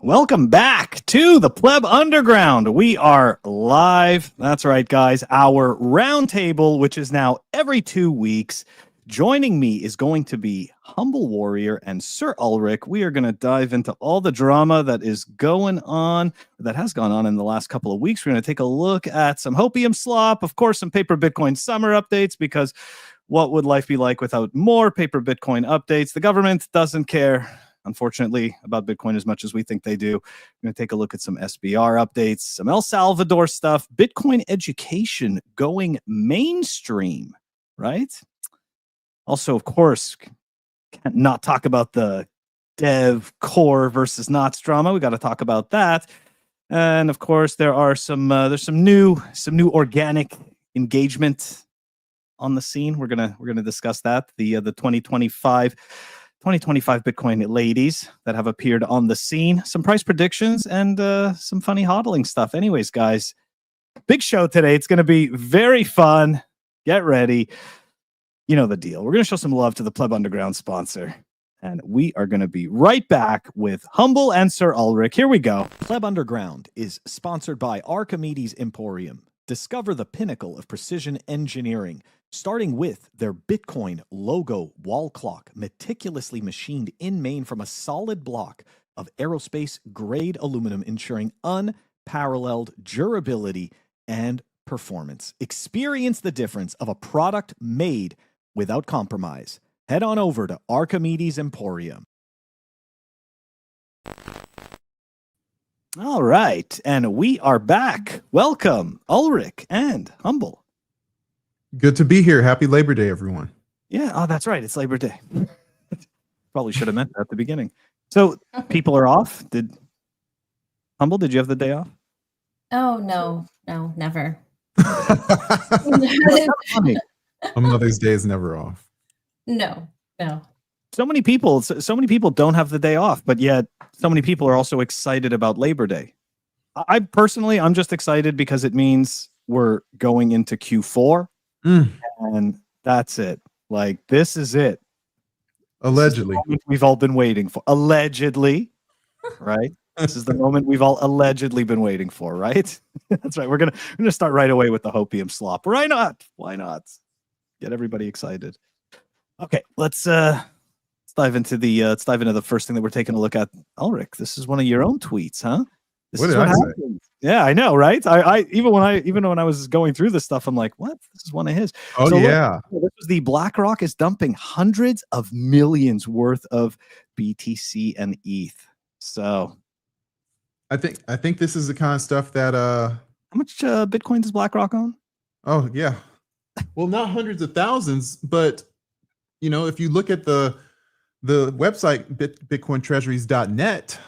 Welcome back to the Pleb Underground. We are live. That's right, guys. Our roundtable, which is now every 2 weeks. Joining me is going to be Humblewarrior and Ser Ulric. We are going to dive into all the drama that is going on, that has gone on in the last couple of weeks. We're going to take a look at some HOPIUM SLOP, of course, some paper Bitcoin summer updates, because what would life be like without more paper Bitcoin updates? The government doesn't care, unfortunately, about Bitcoin as much as we think they do. We're going to take a look at some SBR updates, some El Salvador stuff, Bitcoin education going mainstream, right? Also, of course, can't not talk about the dev core versus knots drama. We got to talk about that. And of course, there's some new organic engagement on the scene. We're gonna discuss that. The 2025 Bitcoin ladies that have appeared on the scene, some price predictions, and some funny hodling stuff. Anyways, guys, big show today. It's going to be very fun. Get ready. You know the deal. We're going to show some love to the Pleb Underground sponsor, and we are going to be right back with Humble and Ser Ulric. Here we go. Pleb Underground is sponsored by Archimedes Emporium. Discover the pinnacle of precision engineering, starting with their Bitcoin logo wall clock, meticulously machined in Maine from a solid block of aerospace-grade aluminum, ensuring unparalleled durability and performance. Experience the difference of a product made without compromise. Head on over to Archimedes Emporium. All right, and we are back. Welcome, Ulric and Humble. Good to be here. Happy Labor Day, everyone. Yeah, oh, that's right. It's Labor Day. Probably should have meant that at the beginning. So people are off. Humble, did you have the day off? Oh, no, never. A Mother's Day is never off. No. So many people don't have the day off, but yet so many people are also excited about Labor Day. I'm just excited because it means we're going into Q4, and that's it. Like, this is it. Allegedly. We've all been waiting for. Allegedly, right? This is the moment we've all allegedly been waiting for, right? That's right. We're gonna start right away with the HOPIUM SLOP. Why not? Get everybody excited. Okay, let's dive into the first thing that we're taking a look at. Ulric, this is one of your own tweets, huh? What did I say? Yeah, I know, right? I even when I was going through this stuff, I'm like, what? This is one of his. Oh, so yeah. Look, this was the BlackRock is dumping hundreds of millions worth of BTC and ETH. So I think this is the kind of stuff that how much Bitcoin does BlackRock own? Oh yeah. Well, not hundreds of thousands, but if you look at the website bitcointreasuries.net,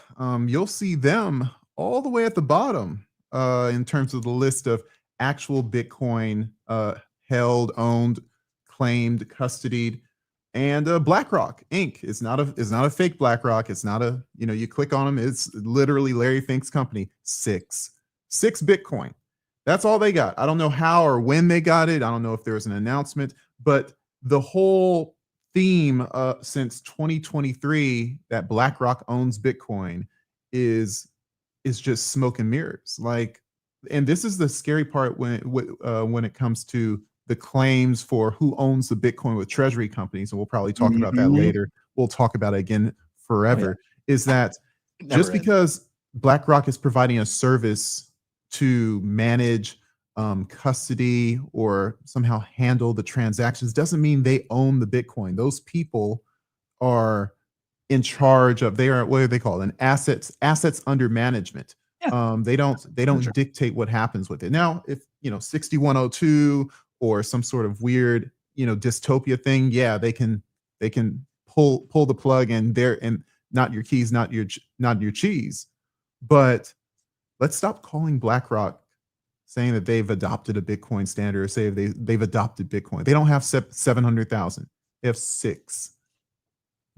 you'll see them all the way at the bottom in terms of the list of actual Bitcoin held, owned, claimed, custodied, and BlackRock Inc. is not a fake BlackRock. It's not a you click on them. It's literally Larry Fink's company. Six Bitcoin. That's all they got. I don't know how or when they got it. I don't know if there was an announcement, but the whole theme since 2023 that BlackRock owns Bitcoin is just smoke and mirrors. Like, and this is the scary part when it comes to the claims for who owns the Bitcoin with treasury companies, and we'll probably talk about that later. We'll talk about it again forever. Is that just because BlackRock is providing a service to manage custody or somehow handle the transactions doesn't mean they own the Bitcoin. Those people are in charge of, they are, what do they call it? Assets under management. Yeah. They don't dictate what happens with it. Now, if 6102 or some sort of weird dystopia thing, yeah, they can pull the plug and not your keys, not your cheese. But let's stop calling BlackRock saying that they've adopted a Bitcoin standard or say they've adopted Bitcoin. They don't have 700,000. They have 6.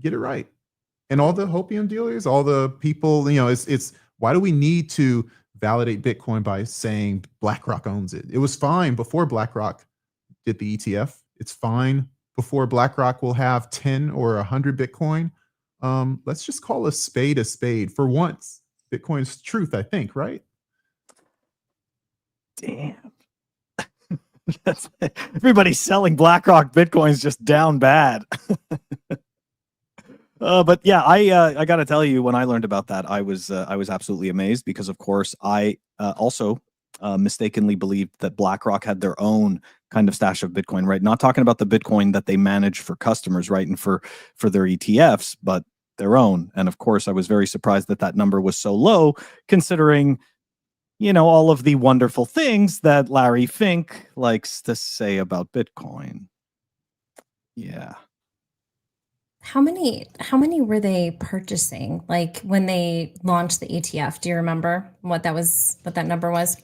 Get it right. And all the HOPIUM dealers, all the people, it's why do we need to validate Bitcoin by saying BlackRock owns it? It was fine before BlackRock did the ETF. It's fine before BlackRock will have 10 or 100 Bitcoin. Let's just call a spade for once. Bitcoin's truth, I think, right? Damn. Everybody's selling BlackRock Bitcoins just down bad. But yeah, I got to tell you, when I learned about that, I was absolutely amazed because, of course, I also mistakenly believed that BlackRock had their own kind of stash of Bitcoin, right? Not talking about the Bitcoin that they manage for customers, right, and for their ETFs, but their own. And of course, I was very surprised that that number was so low, considering, you know, all of the wonderful things that Larry Fink likes to say about Bitcoin. Yeah. How many were they purchasing? Like when they launched the ETF, do you remember what that number was?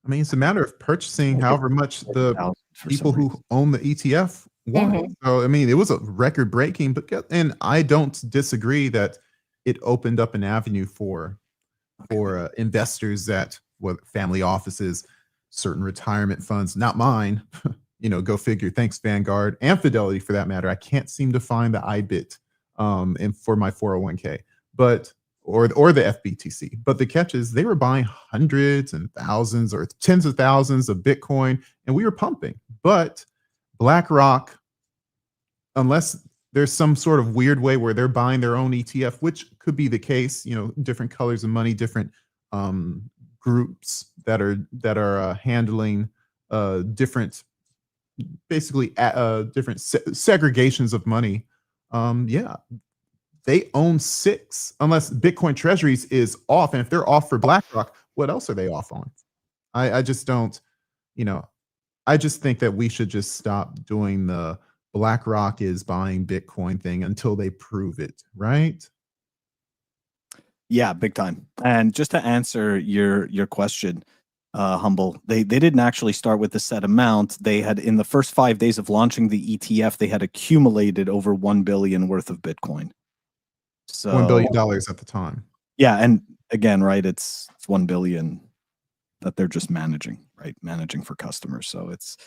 I mean, it's a matter of purchasing however much the people who own the ETF want. Mhm. So, I mean, it was a record breaking, and I don't disagree that it opened up an avenue for investors that, family offices, certain retirement funds, not mine, you know, go figure. Thanks, Vanguard and Fidelity for that matter. I can't seem to find the IBIT and for my 401k, but or the FBTC. But the catch is they were buying hundreds and thousands or tens of thousands of Bitcoin, and we were pumping. But BlackRock, unless there's some sort of weird way where they're buying their own ETF, which could be the case, you know, different colors of money, different groups that are handling different, basically different segregations of money. Yeah, they own 6, unless Bitcoin Treasuries is off. And if they're off for BlackRock, what else are they off on? I just don't, you know, I just think that we should just stop doing the BlackRock is buying Bitcoin thing until they prove it, right? Yeah, big time. And just to answer your question, Humble, they didn't actually start with the set amount. They had, in the first 5 days of launching the ETF, they had accumulated over 1 billion worth of Bitcoin. So $1 billion at the time. Yeah, and again, right, it's 1 billion that they're just managing, right? Managing for customers. So it's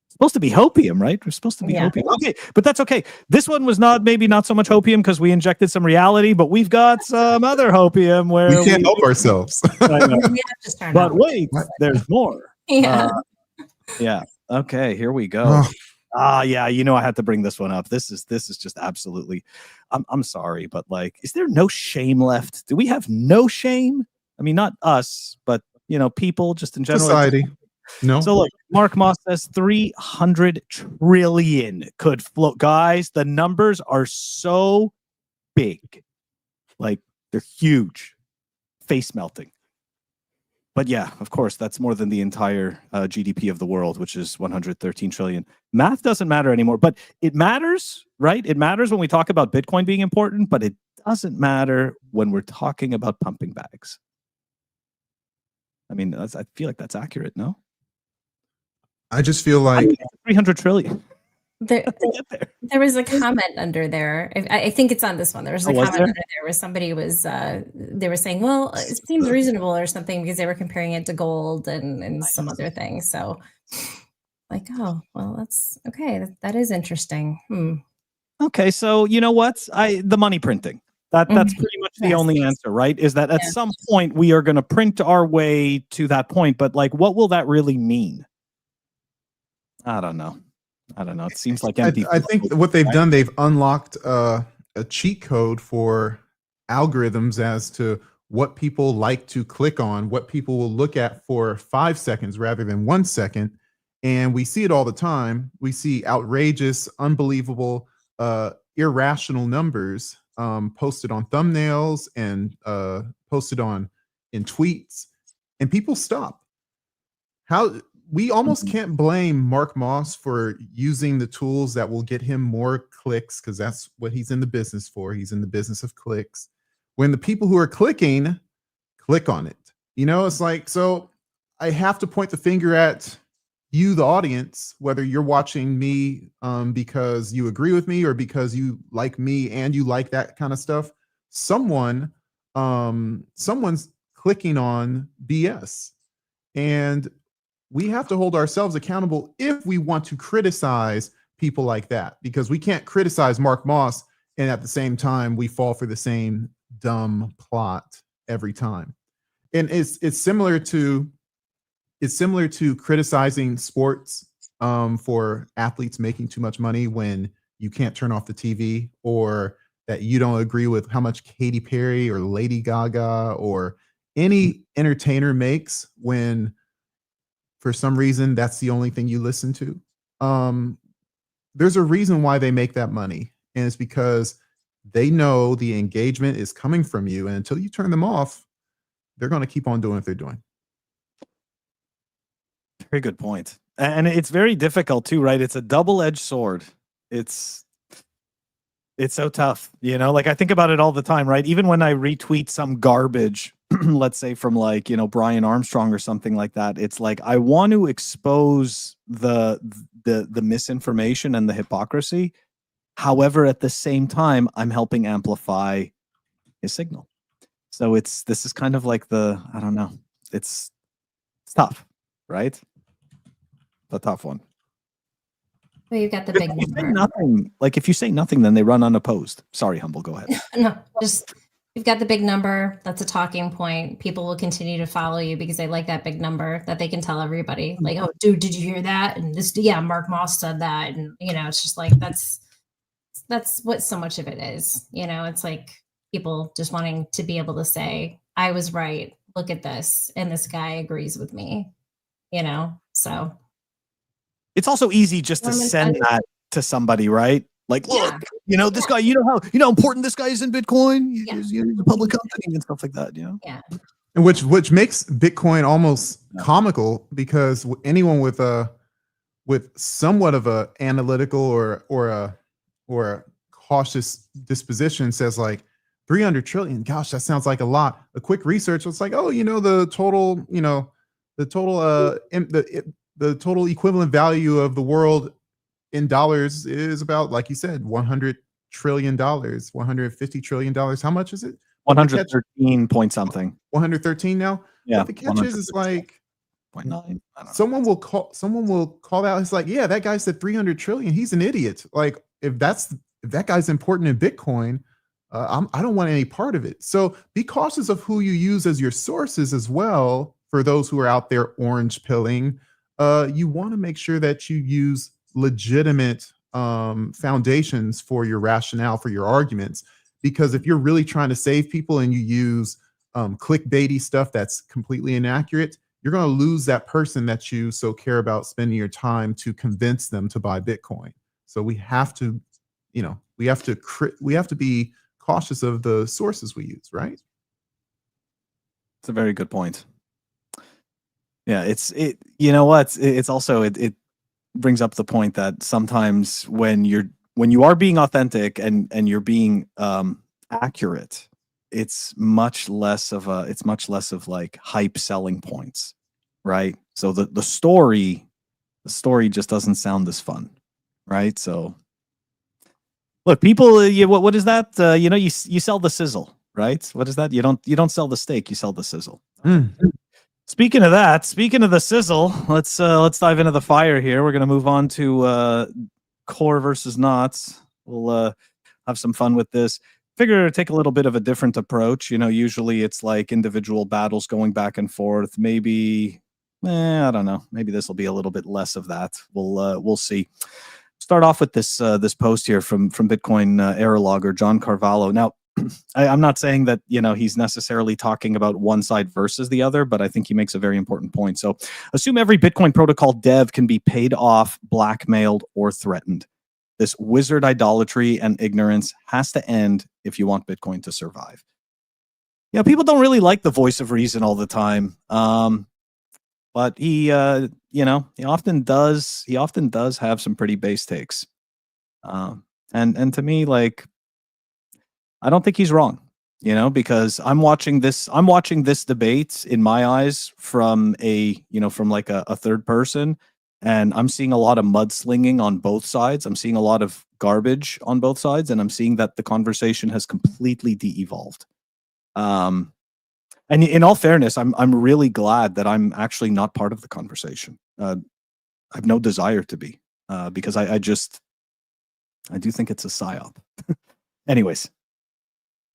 supposed to be hopium, right? We're supposed to be hopium. Okay, but that's okay. This one was maybe not so much hopium because we injected some reality, but we've got some other hopium where we can't help ourselves. But wait, there's more. Yeah. Yeah. Okay, here we go. Yeah, you know, I had to bring this one up. This is just absolutely, I'm sorry, but like, is there no shame left? Do we have no shame? I mean, not us, but you know, people just in general. Society. No. So look, Mark Moss says 300 trillion could float. Guys, the numbers are so big. Like, they're huge. Face melting. But yeah, of course, that's more than the entire GDP of the world, which is 113 trillion. Math doesn't matter anymore, but it matters, right? It matters when we talk about Bitcoin being important, but it doesn't matter when we're talking about pumping bags. I mean, I feel like that's accurate, no? I just feel like 300 trillion. There was a comment under there. I think it's on this one. There was a comment under there where somebody was they were saying, well, it seems reasonable or something because they were comparing it to gold and some other things. So like, oh, well, that's okay. That is interesting. Okay, so you know what? The money printing. That's pretty much the only answer, right? Is that at some point we are going to print our way to that point, but like, what will that really mean? I don't know. It seems like empty. I think what they've done, they've unlocked a cheat code for algorithms as to what people like to click on, what people will look at for 5 seconds rather than 1 second. And we see it all the time. We see outrageous, unbelievable, irrational numbers posted on thumbnails and posted in tweets, and people stop. We almost can't blame Mark Moss for using the tools that will get him more clicks, because that's what he's in the business for. He's in the business of clicks. When the people who are clicking click on it, you know, it's like, so I have to point the finger at you, the audience, whether you're watching me because you agree with me or because you like me and you like that kind of stuff. Someone's clicking on BS, and we have to hold ourselves accountable if we want to criticize people like that, because we can't criticize Mark Moss and at the same time we fall for the same dumb plot every time. And it's similar to criticizing sports for athletes making too much money when you can't turn off the TV, or that you don't agree with how much Katy Perry or Lady Gaga or any entertainer makes when for some reason that's the only thing you listen to. There's a reason why they make that money, and it's because they know the engagement is coming from you, and until you turn them off, they're going to keep on doing what they're doing. Very good point. And it's very difficult too, right? It's a double-edged sword. It's so tough, you know? Like, I think about it all the time, right? Even when I retweet some garbage, let's say from like, you know, Brian Armstrong or something like that, it's like I want to expose the misinformation and the hypocrisy. However, at the same time, I'm helping amplify his signal. So this is kind of like I don't know. It's tough, right? A tough one. Well, you've got the big number. Nothing. Like if you say nothing, then they run unopposed. Sorry, Humble, go ahead. No, just you've got the big number. That's a talking point. People will continue to follow you because they like that big number that they can tell everybody. Like, oh, dude, did you hear that? And this, yeah, Mark Moss said that. And you know, it's just like that's what so much of it is. You know, it's like people just wanting to be able to say, I was right. Look at this. And this guy agrees with me. You know, so it's also easy just to send that to somebody, right? Like, look, you know, this guy, you know how important this guy is in Bitcoin. He's a public company and stuff like that, you know? Yeah. And which makes Bitcoin almost comical, because anyone with somewhat of a analytical or a cautious disposition says like 300 trillion. Gosh, that sounds like a lot. A quick research, it's like, oh, you know, the total equivalent value of the world in dollars is about, like you said, $100 trillion, $150 trillion. How much is it? 113 point something. 113 now? Yeah. But the catch is like 0.9. Someone will call out. It's like, yeah, that guy said 300 trillion. He's an idiot. Like if that guy's important in Bitcoin, I don't want any part of it. So be cautious of who you use as your sources as well. For those who are out there orange pilling, you want to make sure that you use legitimate foundations for your rationale, for your arguments. Because if you're really trying to save people and you use clickbaity stuff that's completely inaccurate, you're going to lose that person that you so care about spending your time to convince them to buy Bitcoin. So we have to, we have to be cautious of the sources we use, right? It's a very good point. Yeah, it's also it brings up the point that sometimes when you are being authentic and you're being accurate, it's much less of like hype selling points, right? So the story just doesn't sound as fun, right? So look, people, what is that? You sell the sizzle, right? What is that? You don't sell the steak, you sell the sizzle. Speaking of the sizzle, let's dive into the fire here. We're gonna move on to core versus knots. We'll have some fun with this. Figure take a little bit of a different approach. Usually it's like individual battles going back and forth. Maybe, I don't know. Maybe this will be a little bit less of that. We'll see. Start off with this post here from Bitcoin error logger John Carvalho. Now, I'm not saying that he's necessarily talking about one side versus the other, but I think he makes a very important point. So, assume every Bitcoin protocol dev can be paid off, blackmailed, or threatened. This wizard idolatry and ignorance has to end if you want Bitcoin to survive. People don't really like the voice of reason all the time, but he often does. He often does have some pretty base takes, and to me, like, I don't think he's wrong, because I'm watching this debate in my eyes from like a third person, and I'm seeing a lot of mudslinging on both sides. I'm seeing a lot of garbage on both sides, and I'm seeing that the conversation has completely de-evolved. And in all fairness, I'm really glad that I'm actually not part of the conversation. I have no desire to be, because I do think it's a psyop. Anyways.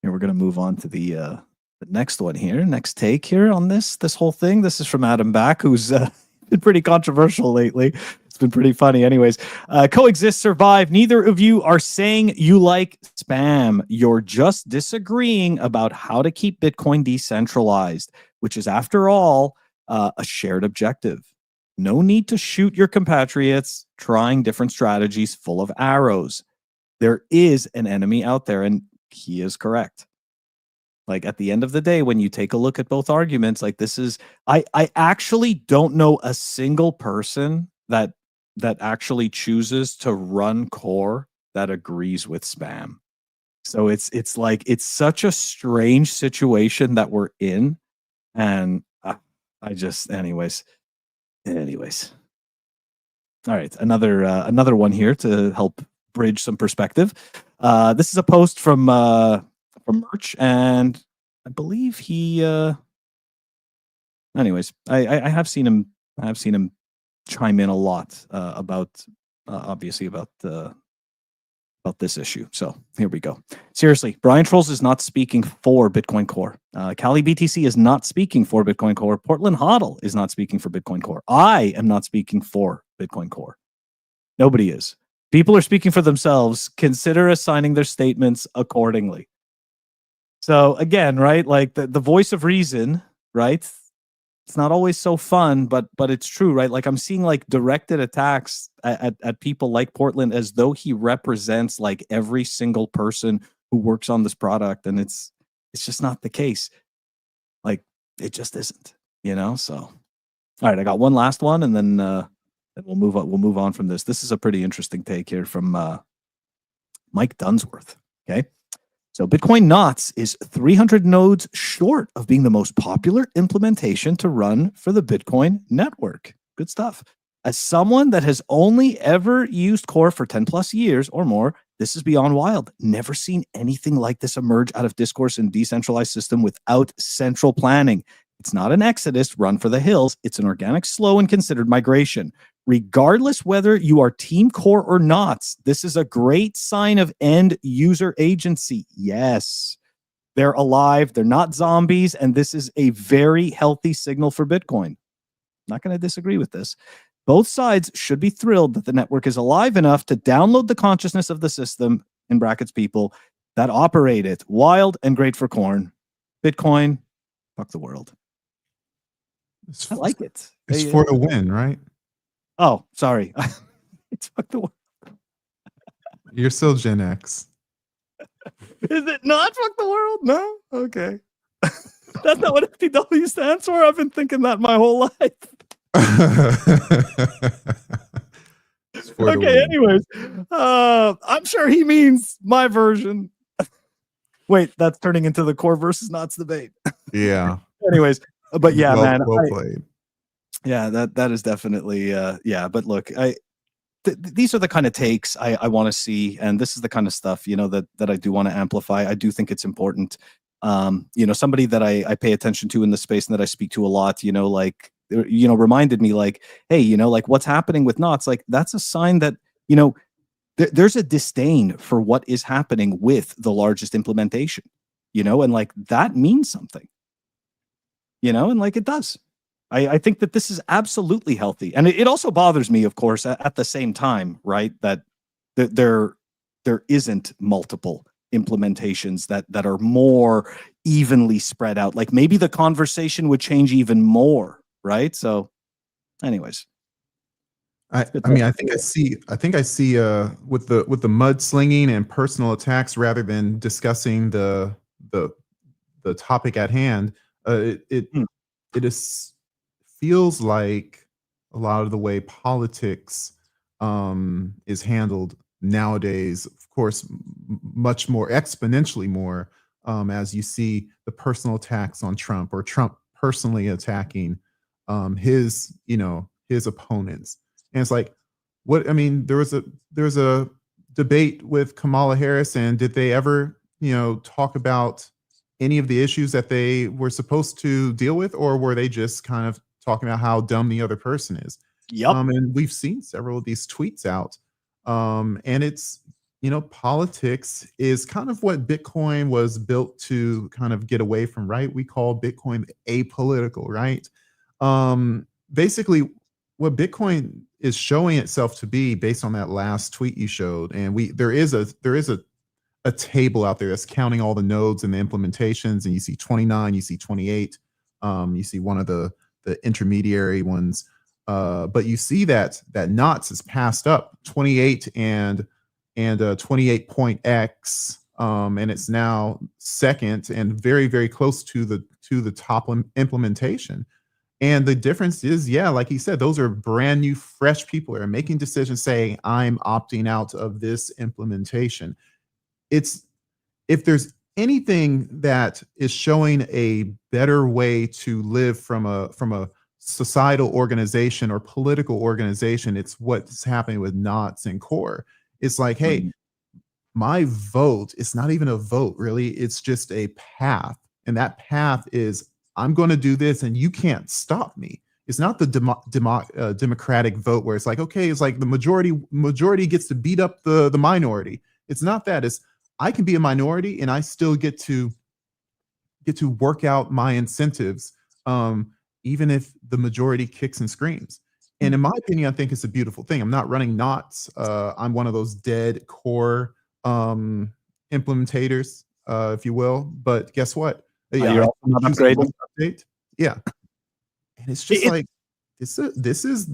Here, we're going to move on to the the next one here, next take here on this whole thing. This is from Adam Back, who's been pretty controversial lately. It's been pretty funny. Anyways, coexist, survive. Neither of you are saying you like spam. You're just disagreeing about how to keep Bitcoin decentralized, which is, after all, a shared objective. No need to shoot your compatriots trying different strategies full of arrows. There is an enemy out there, and he is correct. Like, at the end of the day, when you take a look at both arguments, like, this is, I actually don't know a single person that actually chooses to run core that agrees with spam. So it's like, it's such a strange situation that we're in. And I just, anyways. All right, another one here to help bridge some perspective. This is a post from Merch, and I believe he. Anyways, I have seen him. I have seen him chime in a lot about obviously about this issue. So here we go. Seriously, Brian Trolls is not speaking for Bitcoin Core. Cali BTC is not speaking for Bitcoin Core. Portland Hodl is not speaking for Bitcoin Core. I am not speaking for Bitcoin Core. Nobody is. People are speaking for themselves. Consider assigning their statements accordingly. So again, right, like the voice of reason, right? It's not always so fun, but it's true, right? Like, I'm seeing like directed attacks at people like Portland as though he represents like every single person who works on this product, and it's just not the case. Like, it just isn't, you know. So, all right, I got one last one, and then we'll move on. We'll move on from this. This is a pretty interesting take here from Mike Dunsworth. Okay. So Bitcoin Knots is 300 nodes short of being the most popular implementation to run for the Bitcoin network. Good stuff. As someone that has only ever used Core for 10 plus years or more, this is beyond wild. Never seen anything like this emerge out of discourse in decentralized system without central planning. It's not an exodus run for the hills. It's an organic, slow, and considered migration. Regardless whether you are Team Core or not, this is a great sign of end user agency. Yes, they're alive. They're not zombies. And this is a very healthy signal for Bitcoin. Not going to disagree with this. Both sides should be thrilled that the network is alive enough to download the consciousness of the system, in brackets, people that operate it. Wild and great for corn. Bitcoin, fuck the world. I like it. It's for the win, right? Oh, sorry. It's fuck the world. You're still Gen X. Is it not fuck the world? No? Okay. That's not what FTW stands for. I've been thinking that my whole life. Okay, anyways. I'm sure he means my version. Wait, that's turning into the Core versus Knots debate. Yeah. Anyways, but yeah, well, man. Well played. Yeah, that is definitely yeah. But look, these are the kind of takes I want to see, and this is the kind of stuff, you know, that I do want to amplify. I do think it's important. You know, somebody that I pay attention to in the space and that I speak to a lot, you know, like, you know, reminded me like, hey, you know, like what's happening with Knots, like that's a sign that, you know, there's a disdain for what is happening with the largest implementation, you know, and like that means something, you know, and like it does. I think that this is absolutely healthy. And it also bothers me, of course, at the same time, right, that there isn't multiple implementations that are more evenly spread out. Like maybe the conversation would change even more, right? So anyways. I mean, I think I see with the mudslinging and personal attacks rather than discussing the topic at hand, it is feels like a lot of the way politics is handled nowadays, of course, much more exponentially more as you see the personal attacks on Trump, or Trump personally attacking his opponents. And it's like, what, I mean, there was a debate with Kamala Harris, and did they ever, you know, talk about any of the issues that they were supposed to deal with, or were they just kind of talking about how dumb the other person is? Yep. And we've seen several of these tweets out, and it's politics is kind of what Bitcoin was built to kind of get away from, right? We call Bitcoin apolitical, right? Basically, what Bitcoin is showing itself to be, based on that last tweet you showed, and there is a table out there that's counting all the nodes and the implementations, and you see 29, you see 28, you see one of the intermediary ones, but you see that knots is passed up 28 and 28.x, and it's now second and very, very close to the top implementation. And the difference is, yeah, like he said, those are brand new, fresh people that are making decisions saying, I'm opting out of this implementation. If there's anything that is showing a better way to live from a societal organization or political organization, it's what's happening with knots and core. It's like, hey, my vote, it's not even a vote, really. It's just a path. And that path is, I'm going to do this and you can't stop me. It's not the democratic vote where it's like, okay, it's like the majority gets to beat up the minority. It's not that. It's, I can be a minority and I still get to work out my incentives, even if the majority kicks and screams. And in my opinion, I think it's a beautiful thing. I'm not running knots. I'm one of those dead core implementators, if you will. But guess what? Yeah, you're also not upgrading. Yeah, and it's just like this is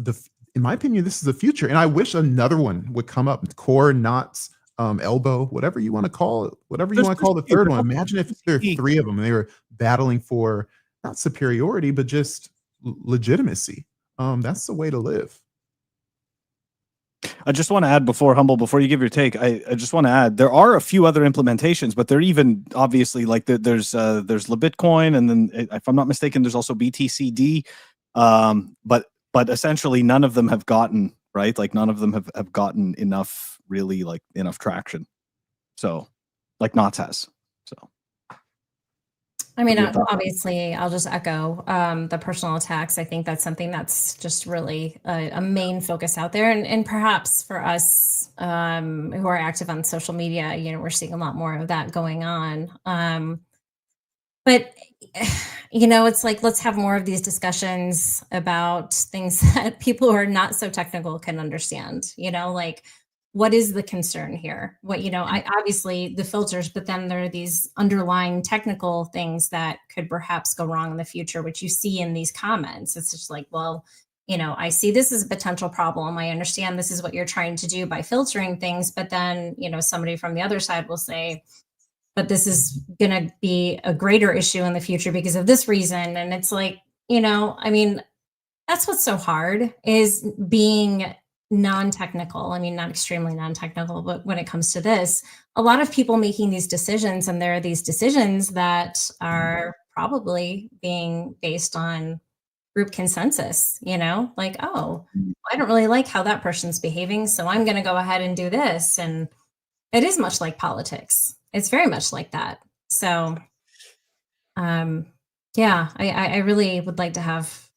in my opinion, this is the future. And I wish another one would come up. Core, knots, elbow, whatever you want to call it, whatever you want to call the third one. Imagine if there are three of them and they were battling for not superiority, but just legitimacy. That's the way to live. I just want to add before you give your take, I just want to add, there are a few other implementations, but they're even obviously like there's LaBitcoin, and then if I'm not mistaken, there's also BTCD. But essentially none of them have gotten, right? Like none of them have gotten enough traction. So like Knots has. So I mean, obviously, I'll just echo the personal attacks. I think that's something that's just really a main focus out there. And perhaps for us who are active on social media, we're seeing a lot more of that going on. But, it's like, let's have more of these discussions about things that people who are not so technical can understand, like, what is the concern here? I obviously the filters, but then there are these underlying technical things that could perhaps go wrong in the future, which you see in these comments. It's just like, well, I see this as a potential problem. I understand this is what you're trying to do by filtering things, but then, somebody from the other side will say, but this is going to be a greater issue in the future because of this reason. And it's like, I mean, that's what's so hard, is being non-technical. I mean, not extremely non-technical, but when it comes to this, a lot of people making these decisions, and there are these decisions that are probably being based on group consensus, like, oh, I don't really like how that person's behaving, so I'm going to go ahead and do this. And it is much like politics. It's very much like that. So, yeah, I really would like to have,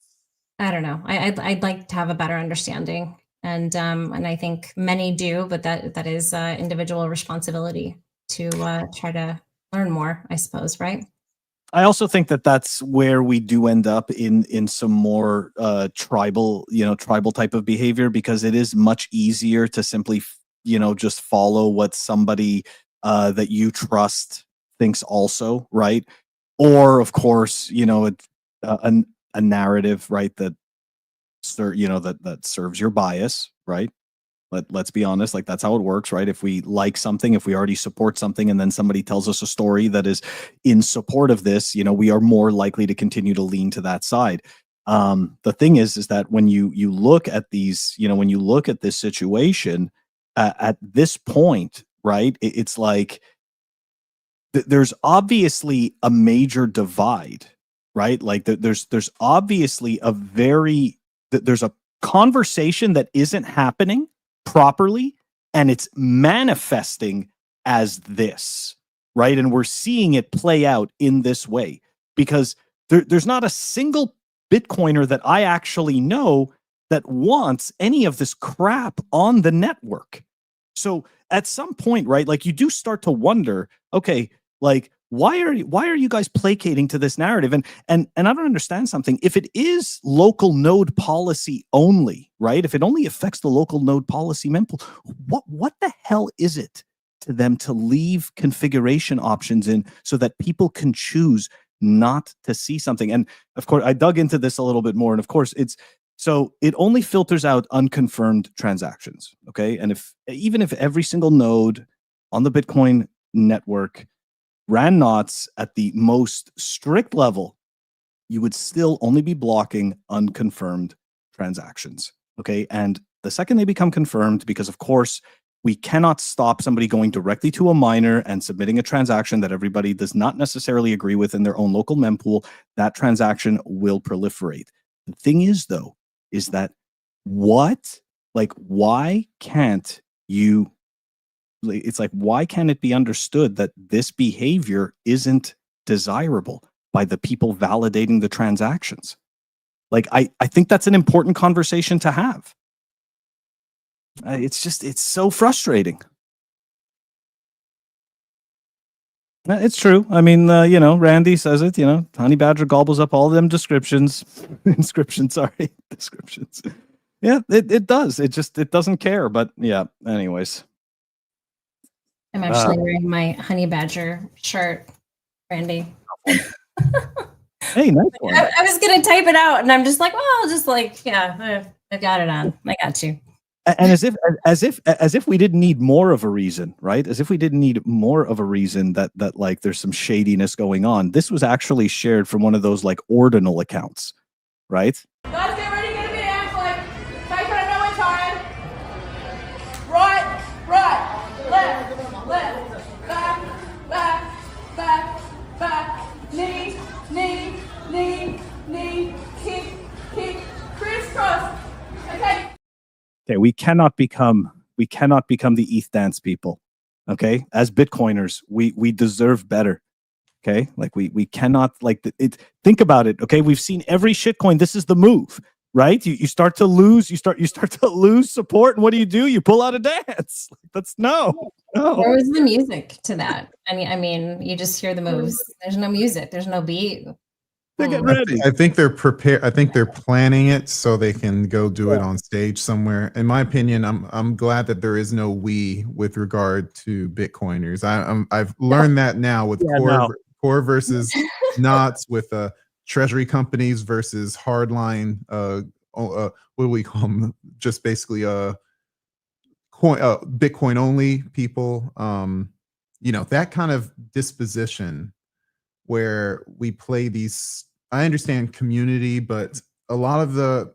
I don't know, I'd like to have a better understanding. And I think many do, but that is individual responsibility to try to learn more, I suppose, right? I also think that that's where we do end up in some more tribal type of behavior, because it is much easier to simply, just follow what somebody that you trust thinks also, right? Or of course, a narrative, right, that that serves your bias, right? Let's be honest, like that's how it works, right? If we like something, if we already support something, and then somebody tells us a story that is in support of this, we are more likely to continue to lean to that side. The thing is that when you look at these, when you look at this situation at this point, right, it's like there's obviously a major divide, right? Like there's obviously there's a conversation that isn't happening properly, and it's manifesting as this, right? And we're seeing it play out in this way, because there's not a single Bitcoiner that I actually know that wants any of this crap on the network. So at some point, right, like you do start to wonder, okay, like why are you guys placating to this narrative? And I don't understand something. If it is local node policy only, right? If it only affects the local node policy mempool, what the hell is it to them to leave configuration options in so that people can choose not to see something? And of course, I dug into this a little bit more, and of course, so it only filters out unconfirmed transactions, okay? And even if every single node on the Bitcoin network ran knots at the most strict level, you would still only be blocking unconfirmed transactions, okay? And the second they become confirmed, because of course, we cannot stop somebody going directly to a miner and submitting a transaction that everybody does not necessarily agree with in their own local mempool, that transaction will proliferate. The thing is, though, is that why can't you, it's like, why can't it be understood that this behavior isn't desirable by the people validating the transactions? Like, I think that's an important conversation to have. It's so frustrating. It's true. I mean, Randy says it, Honey Badger gobbles up all them descriptions. Descriptions. Yeah, it does. It doesn't care. But yeah, anyways. I'm actually wearing my Honey Badger shirt, Randy. Hey, nice one. I was going to type it out and I'm just like, well, I'll just like, yeah, I got it on. I got you. And as if we didn't need more of a reason, right? As if we didn't need more of a reason that like there's some shadiness going on. This was actually shared from one of those like ordinal accounts, right? Guys, get ready, get a bit amped, like, take it, I know we're tired. Right, left, back, knee, kick, crisscross. Okay, we cannot become the ETH dance people. Okay, as Bitcoiners, we deserve better. Okay, like we cannot think about it. Okay, we've seen every shitcoin. This is the move, right? You start to lose support, and what do? You pull out a dance. That's no. Where was the music to that? I mean, you just hear the moves. There's no music. There's no beat. They're getting ready. I think they're prepared. I think they're planning it so they can go do it on stage somewhere. In my opinion, I'm glad that there is no we with regard to Bitcoiners. I've learned that now with core versus knots, with treasury companies versus hardline. What do we call them? Just basically Bitcoin only people. That kind of disposition where we play these. I understand community, but a lot of the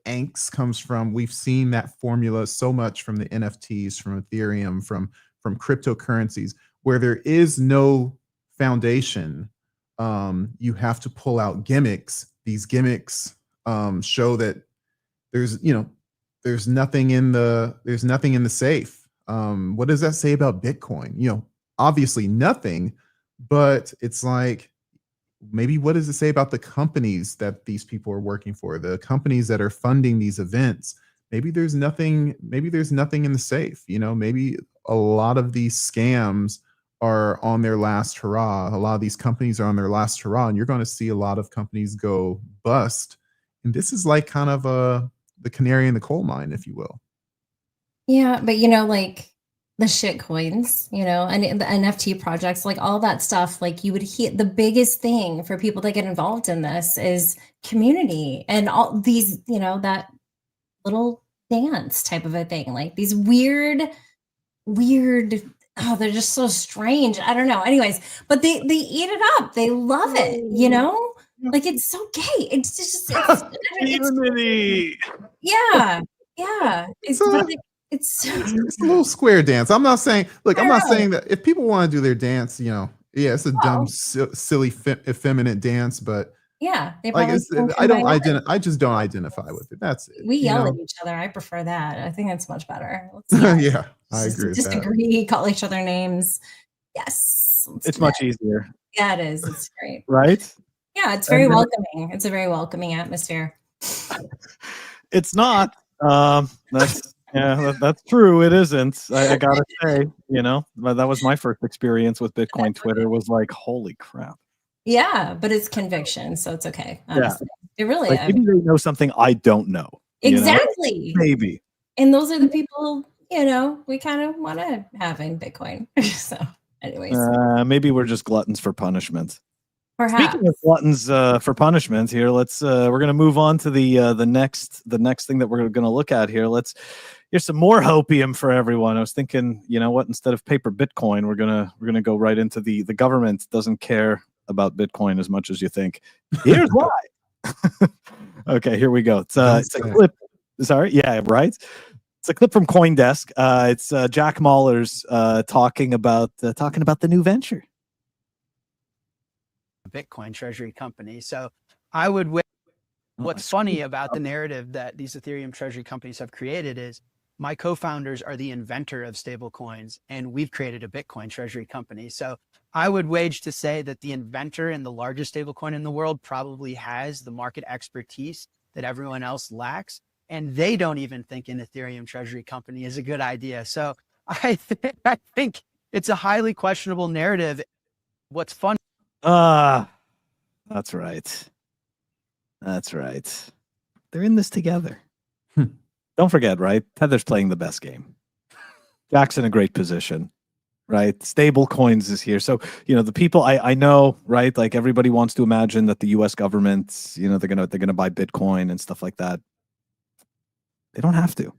angst comes from, we've seen that formula so much from the NFTs, from Ethereum, from cryptocurrencies, where there is no foundation. You have to pull out gimmicks. These gimmicks show that there's nothing in the safe. What does that say about Bitcoin? Obviously nothing, but it's like, maybe what does it say about the companies that these people are working for, the companies that are funding these events? Maybe there's nothing in the safe. Maybe a lot of these scams are on their last hurrah. A lot of these companies are on their last hurrah, and you're going to see a lot of companies go bust. And this is like kind of the canary in the coal mine, if you will. Yeah, but like the shit coins, and the NFT projects, like all that stuff, like you would hear, the biggest thing for people that get involved in this is community and all these, that little dance type of a thing, like these weird, they're just so strange. I don't know. Anyways, but they eat it up. They love it, like it's so gay. It's just, Community. Yeah. It's a little square dance. I'm not saying that if people want to do their dance, it's a dumb, silly, effeminate dance, but yeah, I just don't identify with it. That's it. We yell at each other. I prefer that. I think that's much better. Yeah, I agree with that. Disagree, call each other names. Yes. It's much easier. Yeah, it is. It's great. Right? Yeah, it's very welcoming. It's a very welcoming atmosphere. It's not. Yeah, that's true. It isn't. I gotta say, but that was my first experience with Bitcoin Twitter. Was like, holy crap. Yeah, but it's conviction, so it's okay. Yeah. Honestly, it really. Like, maybe they know something I don't know. Exactly. Maybe. And those are the people, we kind of want to have in Bitcoin. So, anyways, maybe we're just gluttons for punishment. perhaps. Speaking of gluttons for punishment, here we're gonna move on to the next thing that we're gonna look at here. Here's some more hopium for everyone. I was thinking, you know what? Instead of paper Bitcoin, we're gonna go right into the government doesn't care about Bitcoin as much as you think. Here's why. Okay, here we go. It's a clip. Sorry, yeah, right. It's a clip from CoinDesk. It's Jack Mahler's talking about the new venture. Bitcoin treasury company. So I would what's funny about the narrative that these Ethereum treasury companies have created is my co-founders are the inventor of stable coins, and we've created a Bitcoin treasury company. So I would wage to say that the inventor and the largest stable coin in the world probably has the market expertise that everyone else lacks. And they don't even think an Ethereum treasury company is a good idea. So I think it's a highly questionable narrative. What's funny. That's right. They're in this together. Don't forget, right? Tether's playing the best game. Jack's in a great position, right? Stable coins is here. So, the people I know, right? Like, everybody wants to imagine that the US government, they're gonna buy Bitcoin and stuff like that. They don't have to.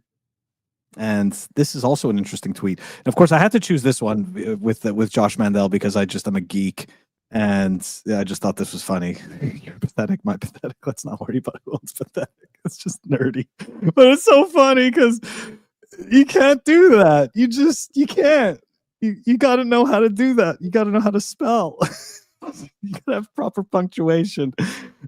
And this is also an interesting tweet. And of course, I had to choose this one with Josh Mandel because I'm a geek. And I just thought this was funny. You're pathetic, my pathetic. Let's not worry about who else pathetic. It's just nerdy. But it's so funny because you can't do that. You can't. You got to know how to do that. You got to know how to spell. You got to have proper punctuation.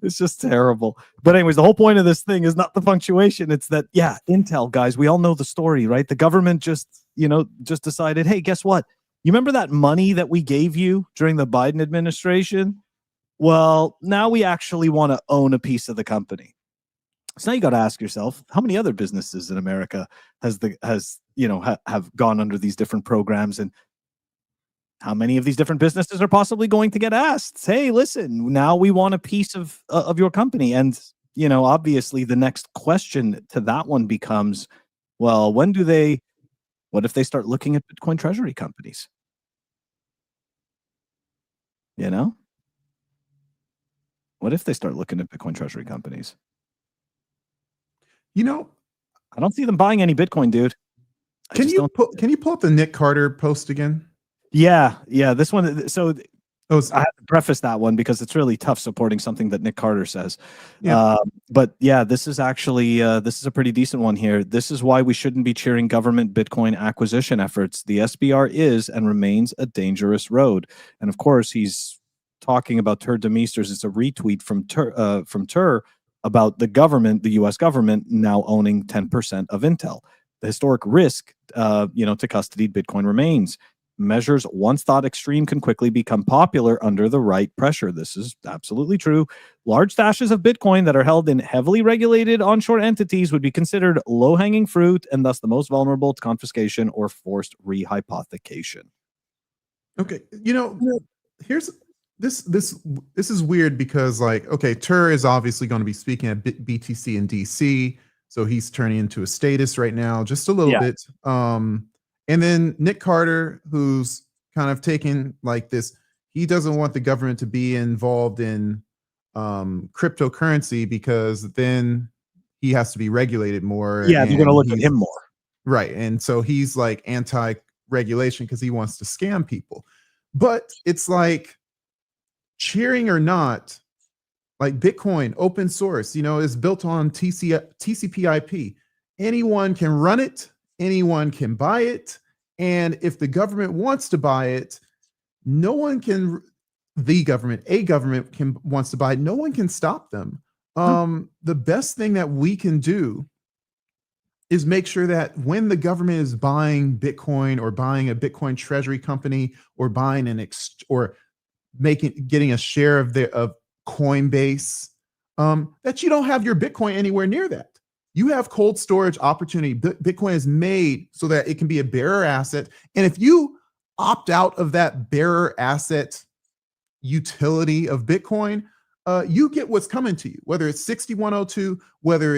It's just terrible. But anyways, the whole point of this thing is not the punctuation. It's that, Intel, guys, we all know the story, right? The government just decided, hey, guess what? You remember that money that we gave you during the Biden administration? Well, now we actually want to own a piece of the company. So now you got to ask yourself, how many other businesses in America have gone under these different programs, and how many of these different businesses are possibly going to get asked, hey, listen, now we want a piece of your company? And, obviously the next question to that one becomes, well, what if they start looking at Bitcoin treasury companies? What if they start looking at Bitcoin treasury companies? I don't see them buying any Bitcoin, dude. Can you pull up the Nick Carter post again? Yeah. This one. So I have to preface that one because it's really tough supporting something that Nick Carter says. Yeah. But yeah, this is actually this is a pretty decent one here. This is why we shouldn't be cheering government Bitcoin acquisition efforts. The SBR is and remains a dangerous road. And of course, he's talking about Tur Demeesters. It's a retweet from Tur about the government, the U.S. government, now owning 10% of Intel. The historic risk, to custodied Bitcoin remains. Measures once thought extreme can quickly become popular under the right pressure. This is absolutely true. Large stashes of Bitcoin that are held in heavily regulated onshore entities would be considered low-hanging fruit and thus the most vulnerable to confiscation or forced rehypothecation. Okay, here's this is weird because, like, okay, Tur is obviously going to be speaking at BTC in DC, so he's turning into a status right now, just a little bit. And then Nick Carter, who's kind of taking like this, he doesn't want the government to be involved in cryptocurrency because then he has to be regulated more. Yeah, you're going to look at him more. Right. And so he's like anti-regulation because he wants to scam people. But it's like, cheering or not, like Bitcoin, open source, is built on TCP/IP. Anyone can run it. Anyone can buy it. And if the government wants to buy it, a government wants to buy it. No one can stop them. The best thing that we can do is make sure that when the government is buying Bitcoin or buying a Bitcoin treasury company or buying getting a share of Coinbase, that you don't have your Bitcoin anywhere near that. You have cold storage opportunity. Bitcoin is made so that it can be a bearer asset. And if you opt out of that bearer asset utility of Bitcoin, you get what's coming to you, whether it's 6102, whether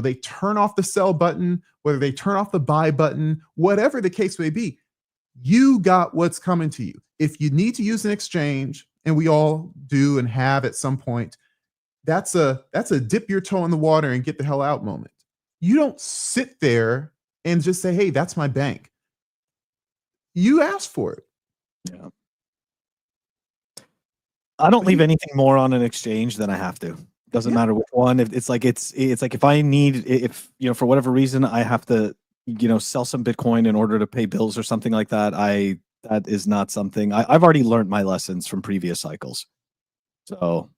they turn off the sell button, whether they turn off the buy button, whatever the case may be, you got what's coming to you. If you need to use an exchange, and we all do and have at some point, that's a dip your toe in the water and get the hell out moment. You don't sit there and just say, hey, that's my bank. You asked for it. Yeah. I don't leave anything more on an exchange than I have to. Doesn't matter which one. It's like if I need, if for whatever reason I have to sell some Bitcoin in order to pay bills or something like that, that is not something I've already learned my lessons from previous cycles. So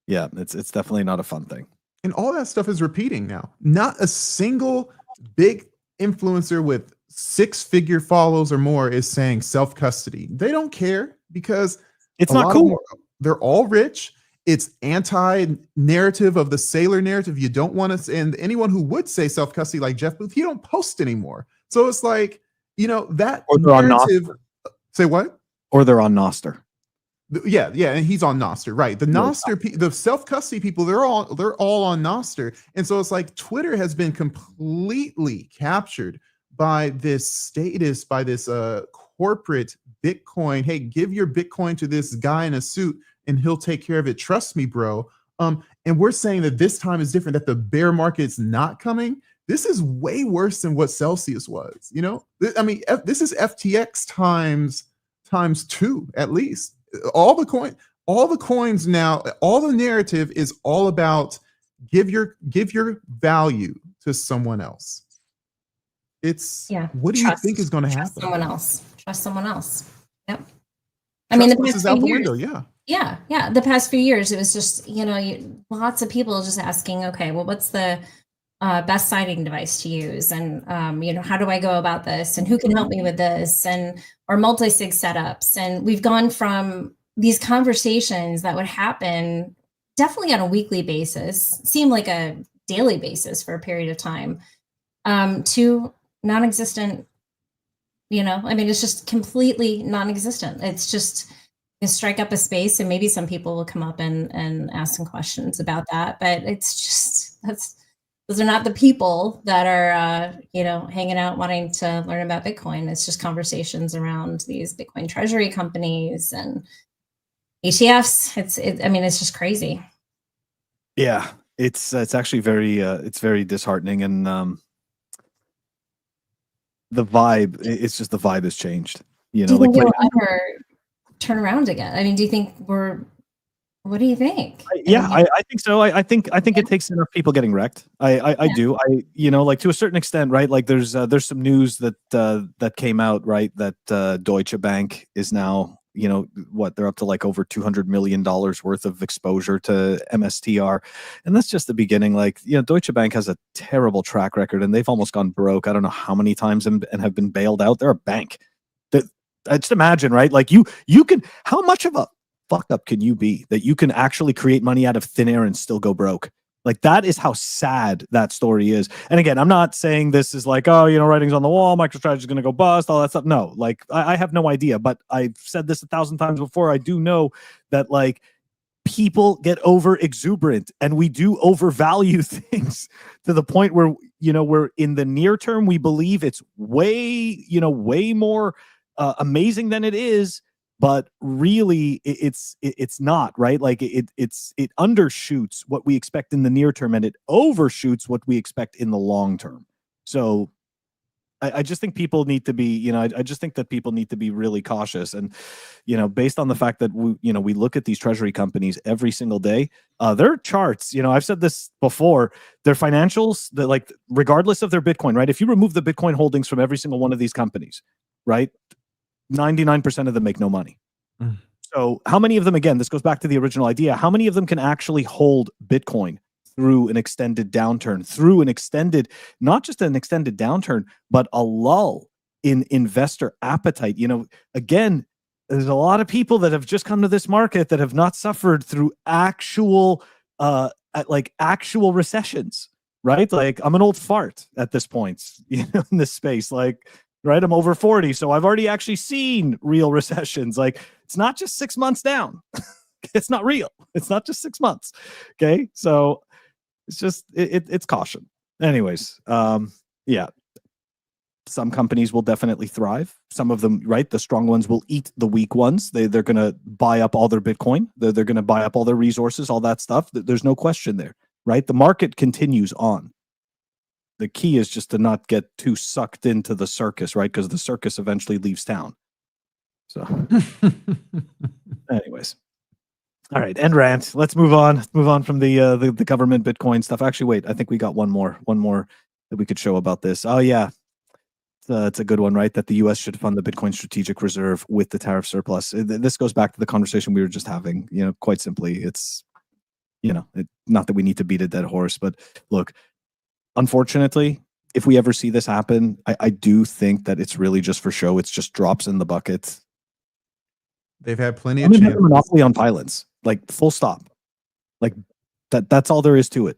yeah, it's definitely not a fun thing. And all that stuff is repeating now. Not a single big influencer with 6-figure follows or more is saying self-custody. They don't care because it's not cool. They're all rich. It's anti-narrative of the sailor narrative. You don't want to, and anyone who would say self-custody like Jeff Booth, he don't post anymore. So it's like, that or they're narrative. On say what? Or they're on Nostr. Yeah, and he's on Nostr, right? The Nostr, the self-custody people, they're all on Nostr, and so it's like Twitter has been completely captured by this status, by this corporate Bitcoin. Hey, give your Bitcoin to this guy in a suit, and he'll take care of it. Trust me, bro. And we're saying that this time is different. That the bear market's not coming. This is way worse than what Celsius was. I mean, this is FTX times 2 at least. All the coins now, all the narrative is all about give your value to someone else. It's what do you think is going to happen? Trust someone else. Yep. I mean, the past is out the window. Yeah. Yeah. The past few years, it was just lots of people just asking, okay, well, what's the best citing device to use, and how do I go about this, and who can help me with this, or multi-sig setups. And we've gone from these conversations that would happen definitely on a weekly basis, seem like a daily basis for a period of time, to non-existent. I mean, it's just completely non-existent. It's just strike up a space, and maybe some people will come up and ask some questions about that, but it's just those are not the people that are, hanging out wanting to learn about Bitcoin. It's just conversations around these Bitcoin treasury companies and ETFs. It's just crazy. Yeah, it's actually very disheartening, and the vibe. It's just the vibe has changed. Do you think it'll ever turn around again? I mean, do you think what do you think? I think so. I think it takes enough people getting wrecked. I do. Like to a certain extent, right? Like there's some news that came out, right? That Deutsche Bank is now, they're up to like over $200 million worth of exposure to MSTR. And that's just the beginning. Like, Deutsche Bank has a terrible track record, and they've almost gone broke. I don't know how many times and have been bailed out. They're a bank. Just imagine, right? Like you can, how much of a fuck up can you be that you can actually create money out of thin air and still go broke? Like, that is how sad that story is. And again, I'm not saying this is like, writing's on the wall, MicroStrategy is going to go bust, all that stuff. No, like I have no idea, but I've said this 1,000 times before. I do know that like people get over exuberant, and we do overvalue things to the point where, we're in the near term, we believe it's way more amazing than it is. But really, it's not, right? Like it undershoots what we expect in the near term, and it overshoots what we expect in the long term. So I just think people need to be, I just think that people need to be really cautious. And, based on the fact that we look at these treasury companies every single day, their charts, I've said this before, their financials, like regardless of their Bitcoin, right? If you remove the Bitcoin holdings from every single one of these companies, right? 99% of them make no money. So how many of them, again, this goes back to the original idea, how many of them can actually hold Bitcoin through an extended downturn, through an extended, not just an extended downturn, but a lull in investor appetite? Again, there's a lot of people that have just come to this market that have not suffered through actual recessions. right? Like I'm an old fart at this point, in this space. Like, right, I'm over 40, so I've already actually seen real recessions. Like, it's not just 6 months down. It's not real. It's not just 6 months. Okay, so it's just it's caution. Anyways, yeah. Some companies will definitely thrive. Some of them, right? The strong ones will eat the weak ones. They're going to buy up all their Bitcoin. They're going to buy up all their resources, all that stuff. There's no question there, right? The market continues on. The key is just to not get too sucked into the circus, right? Because the circus eventually leaves town. So, anyways. All right, end rant. Let's move on. Let's move on from the government Bitcoin stuff. Actually, wait. I think we got one more that we could show about this. Oh yeah. It's a good one, right? That the U.S. should fund the Bitcoin strategic reserve with the tariff surplus. This goes back to the conversation we were just having. Quite simply, it's, not that we need to beat a dead horse, but look, unfortunately, if we ever see this happen, I do think that it's really just for show. It's just drops in the bucket. They've had plenty of chances. A monopoly on violence, like full stop. Like that's all there is to it,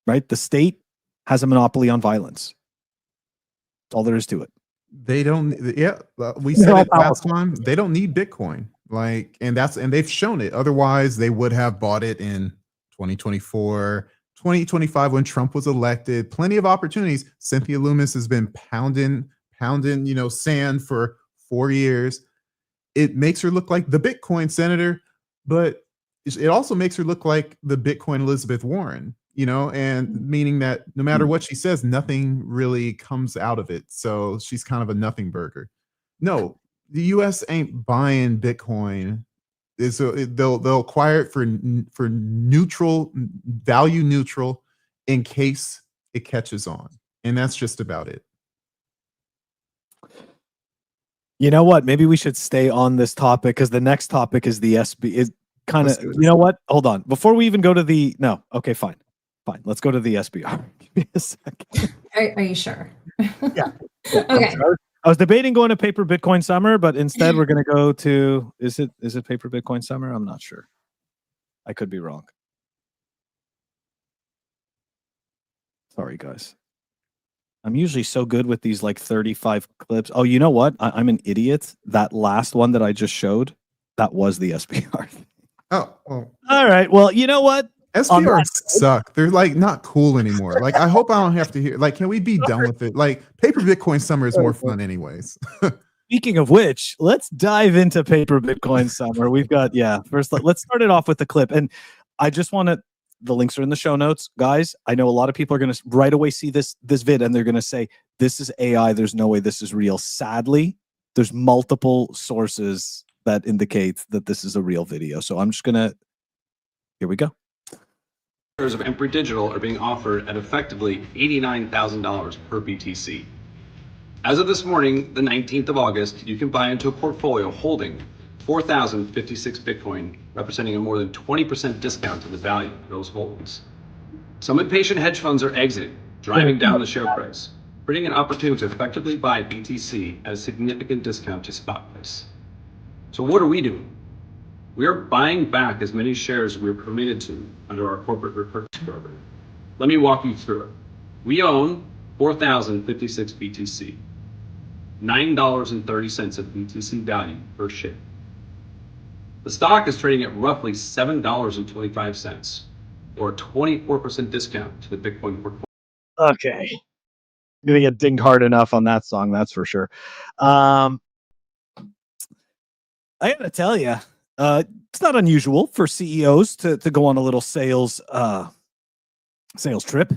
right? The state has a monopoly on violence. All there is to it. They don't. Yeah, we said it last time. They don't need Bitcoin. Like, and they've shown it. Otherwise, they would have bought it in 2024, 2025 when Trump was elected. Plenty of opportunities. Cynthia Lummis has been pounding, sand for 4 years. It makes her look like the Bitcoin senator, but it also makes her look like the Bitcoin Elizabeth Warren. And meaning that no matter what she says, nothing really comes out of it. So she's kind of a nothing burger. No, the U.S. ain't buying Bitcoin. They'll acquire it for value neutral in case it catches on. And that's just about it. You know what? Maybe we should stay on this topic because the next topic is the SB. Is kind of, you know what? Hold on. Before we even go to the, no. Okay, fine. Let's go to the SBR. Give me a second. Are you sure? Yeah. Okay. I was debating going to Paper Bitcoin Summer, but instead we're going to go to, is it Paper Bitcoin Summer? I'm not sure. I could be wrong. Sorry, guys. I'm usually so good with these like 35 clips. Oh, you know what? I'm an idiot. That last one that I just showed, that was the SBR. Oh, well. All right. Well, you know what? SBRs suck. They're like not cool anymore. Like, I hope I don't have to hear, like, can we be done with it? Like, Paper Bitcoin Summer is more fun anyways. Speaking of which, let's dive into Paper Bitcoin Summer. We've got, first, let's start it off with the clip. And I just want to, the links are in the show notes. Guys, I know a lot of people are going to right away see this vid and they're going to say, this is AI. There's no way this is real. Sadly, there's multiple sources that indicate that this is a real video. So I'm just going to, here we go. Shares of Emperor Digital are being offered at effectively $89,000 per BTC. As of this morning, the 19th of August, you can buy into a portfolio holding 4,056 Bitcoin, representing a more than 20% discount to the value of those holdings. Some impatient hedge funds are exiting, driving down the share price, bringing an opportunity to effectively buy BTC at a significant discount to spot price. So what are we doing? We are buying back as many shares as we are permitted to under our corporate repurchase program. Let me walk you through it. We own 4,056 BTC, $9.30 of BTC value per share. The stock is trading at roughly $7.25, or a 24% discount to the Bitcoin portfolio. Okay. I'm going to get dinged hard enough on that song, that's for sure. I got to tell you, it's not unusual for CEOs to go on a little sales trip,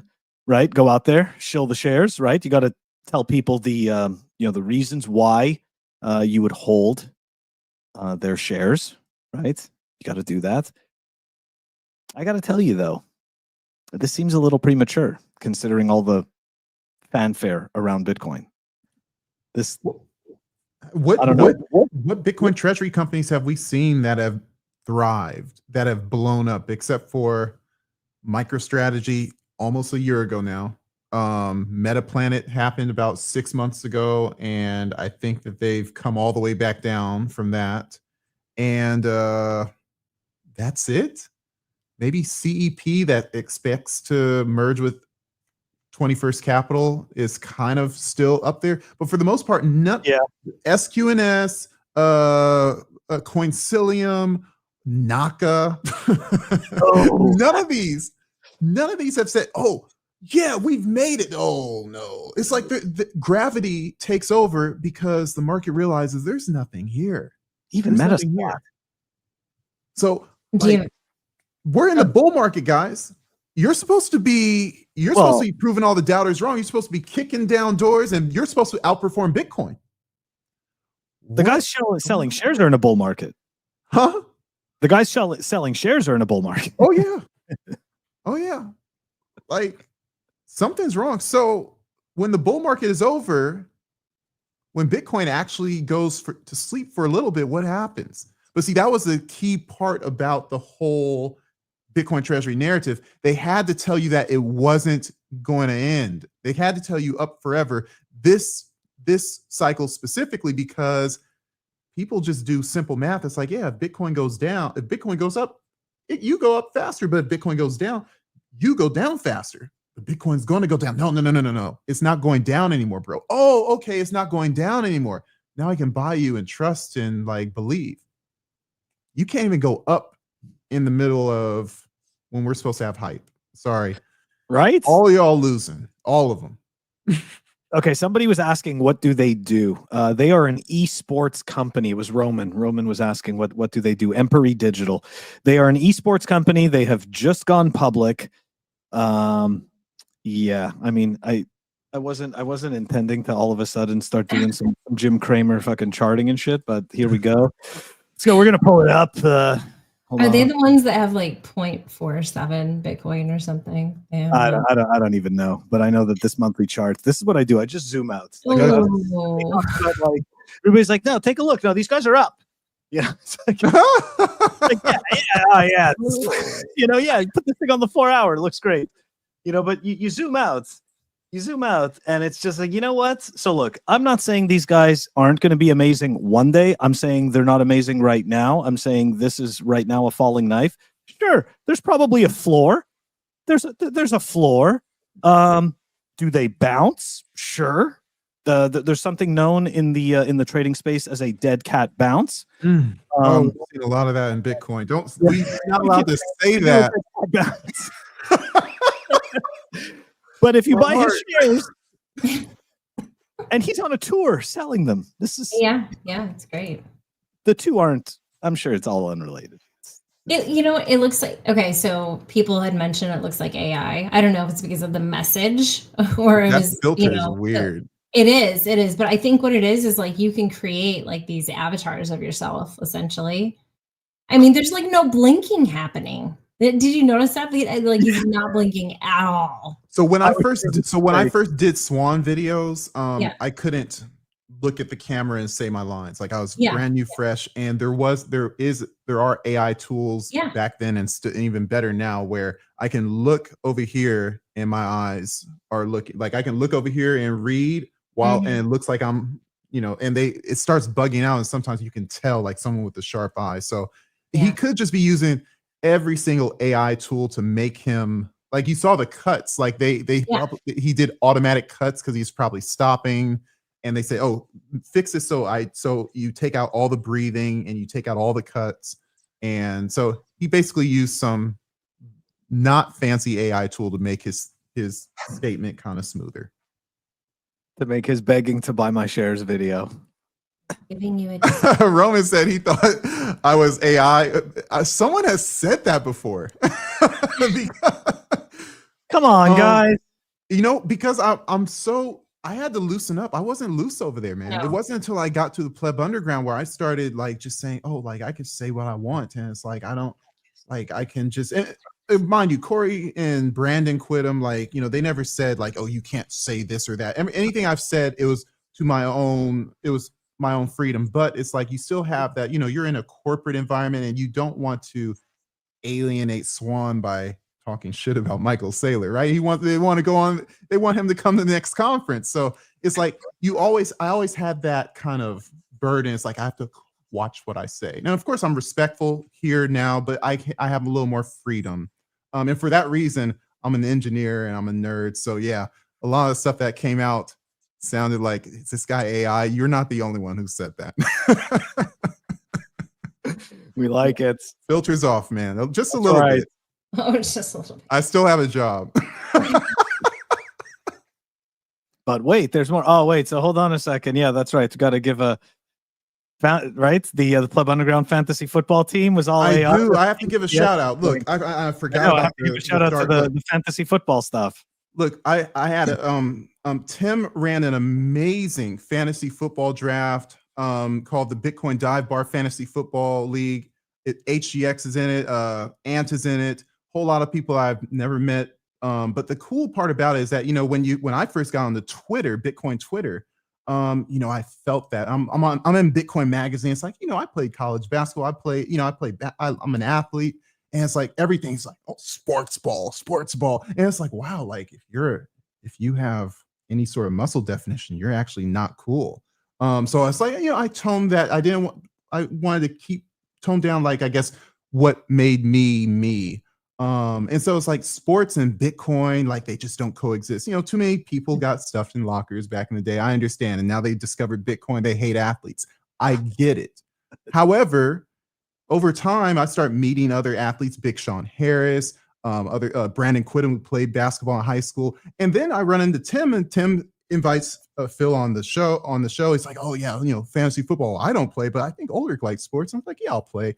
right? Go out there, shill the shares, right? You got to tell people the the reasons why you would hold their shares, right? You got to do that. I got to tell you though, this seems a little premature considering all the fanfare around Bitcoin. What Bitcoin treasury companies have we seen that have thrived, that have blown up, except for MicroStrategy almost a year ago now? MetaPlanet happened about 6 months ago, and I think that they've come all the way back down from that. And that's it. Maybe CEP that expects to merge with 21st Capital is kind of still up there, but for the most part, SQNS, Coincilium, Naka, none of these have said, "Oh, yeah, we've made it." Oh no, it's like the gravity takes over because the market realizes there's nothing here. Even Meta. So like, we're in the bull market, guys. You're supposed to be proving all the doubters wrong. You're supposed to be kicking down doors, and you're supposed to outperform Bitcoin. The guys selling shares are in a bull market. Huh? The guys selling shares are in a bull market. Oh yeah. Oh yeah. Like something's wrong. So when the bull market is over, when Bitcoin actually goes to sleep for a little bit, what happens? But see, that was the key part about the whole Bitcoin treasury narrative. They had to tell you that it wasn't going to end. They had to tell you up forever this cycle specifically, because people just do simple math. It's like, yeah, if Bitcoin goes down, if Bitcoin goes up, you go up faster. But if Bitcoin goes down, you go down faster. But Bitcoin's going to go down. No. It's not going down anymore, bro. Oh, okay. It's not going down anymore. Now I can buy you and trust and like believe. You can't even go up in the middle of when we're supposed to have hype. Sorry. Right? All y'all losing. All of them. Okay, somebody was asking, what do they do? They are an esports company. It was Roman. Roman was asking, what do they do? Empery Digital. They are an esports company. They have just gone public. Yeah, I mean, I wasn't intending to all of a sudden start doing some Jim Cramer fucking charting and shit, but here we go. Let's go. We're gonna pull it up. Are they the ones that have like 0.47 Bitcoin or something? I don't even know, but I know that this monthly chart. This is what I do. I just zoom out. Like, everybody's like, "No, take a look. No, these guys are up." Yeah, it's like, yeah. You know, yeah. You put this thing on the 4 hour. It looks great. You know, but you zoom out. You zoom out, and it's just like, you know what? So look, I'm not saying these guys aren't going to be amazing one day. I'm saying they're not amazing right now. I'm saying this is right now a falling knife. Sure, there's probably a floor. There's a floor. Do they bounce? Sure. There's something known in the trading space as a dead cat bounce. We've seen a lot of that in Bitcoin. We're not allowed to say that. But if you buy his shares, and he's on a tour selling them, this is it's great. The two aren't. I'm sure it's all unrelated. It looks like, okay, so people had mentioned it looks like AI. I don't know if it's because of the message or it was, filter is weird. It is. But I think what it is like you can create like these avatars of yourself, essentially. I mean, there's like no blinking happening. Did you notice that? Like he's not blinking at all. So when I first did Swan videos, I couldn't look at the camera and say my lines. Like I was brand new, fresh, and there are AI tools back then and even better now where I can look over here and my eyes are looking, like I can look over here and read while and it looks like I'm, and it starts bugging out, and sometimes you can tell like someone with a sharp eye. So he could just be using every single AI tool to make him, like you saw the cuts, like he did automatic cuts because he's probably stopping, and they say, oh, fix this so you take out all the breathing and you take out all the cuts. And so he basically used some not fancy AI tool to make his statement kind of smoother. To make his begging to buy my shares video. Giving you Roman said he thought I was AI. Someone has said that before. Come on, guys. Because I had to loosen up. I wasn't loose over there, man. No. It wasn't until I got to the Pleb Underground where I started like just saying, oh, like I can say what I want. And it's like, I can just, and mind you, Corey and Brandon quit him. Like, they never said like, oh, you can't say this or that. I mean, anything I've said, it was my own freedom, but it's like, you still have that, you're in a corporate environment and you don't want to alienate Swan by talking shit about Michael Saylor, right? They want him to come to the next conference. So it's like, I always had that kind of burden. It's like, I have to watch what I say. Now, of course, I'm respectful here now, but I have a little more freedom. And for that reason, I'm an engineer and I'm a nerd. So yeah, a lot of stuff that came out sounded like, is this guy AI? You're not the only one who said that. We like it. Filters off, man. Just a That's little right. bit. Oh, just a little bit. I still have a job. But wait, there's more. Oh, wait. So hold on a second. Yeah, that's right. Got to give a right. The Pleb Underground fantasy football team was all I AI. do. I have to give a shout out. Look, I forgot I about have to give a shout out to the fantasy football stuff. Look, I had Tim ran an amazing fantasy football draft called the Bitcoin Dive Bar Fantasy Football League. HGX is in it, Ant is in it, whole lot of people I've never met. But the cool part about it is that, you know, when I first got on the Twitter, Bitcoin Twitter, you know, I felt that I'm in Bitcoin Magazine. It's like, you know, I played college basketball. I'm an athlete. And it's like everything's like, oh, sports ball. And it's like, wow, like if you have any sort of muscle definition, you're actually not cool. So it's like, you know, I toned that. I wanted to keep toned down, like, I guess what made me. And so it's like sports and Bitcoin, like they just don't coexist. You know, too many people got stuffed in lockers back in the day. I understand. And now they discovered Bitcoin. They hate athletes. I get it. However, over time, I start meeting other athletes, Big Sean Harris, other Brandon Quittem, who played basketball in high school. And then I run into Tim, and Tim invites Phil on the show. He's like, oh yeah, you know, fantasy football. I don't play, but I think Ulrich likes sports. I'm like, yeah, I'll play.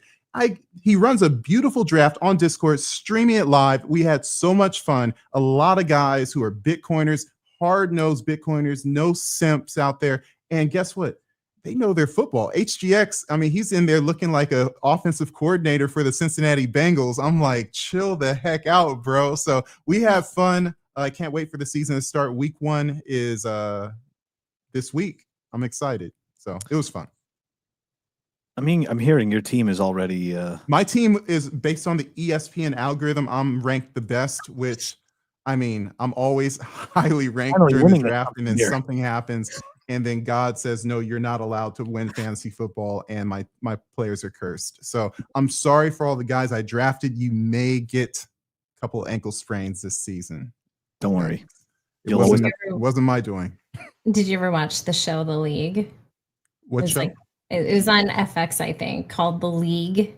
He runs a beautiful draft on Discord, streaming it live. We had so much fun. A lot of guys who are Bitcoiners, hard-nosed Bitcoiners, no simps out there. And guess what? They know their football. HGX, I mean, he's in there looking like an offensive coordinator for the Cincinnati Bengals. I'm like, chill the heck out, bro. So we have fun. I can't wait for the season to start. Week 1 is this week. I'm excited. So it was fun. I mean, I'm hearing your team is already. My team is based on the ESPN algorithm. I'm ranked the best, which, I mean, I'm always highly ranked during the draft, and then something happens. And then God says, no, you're not allowed to win fantasy football, and my players are cursed. So I'm sorry for all the guys I drafted. You may get a couple of ankle sprains this season. Don't worry. It wasn't my doing. Did you ever watch the show The League? What show? It was on FX, I think, called The League.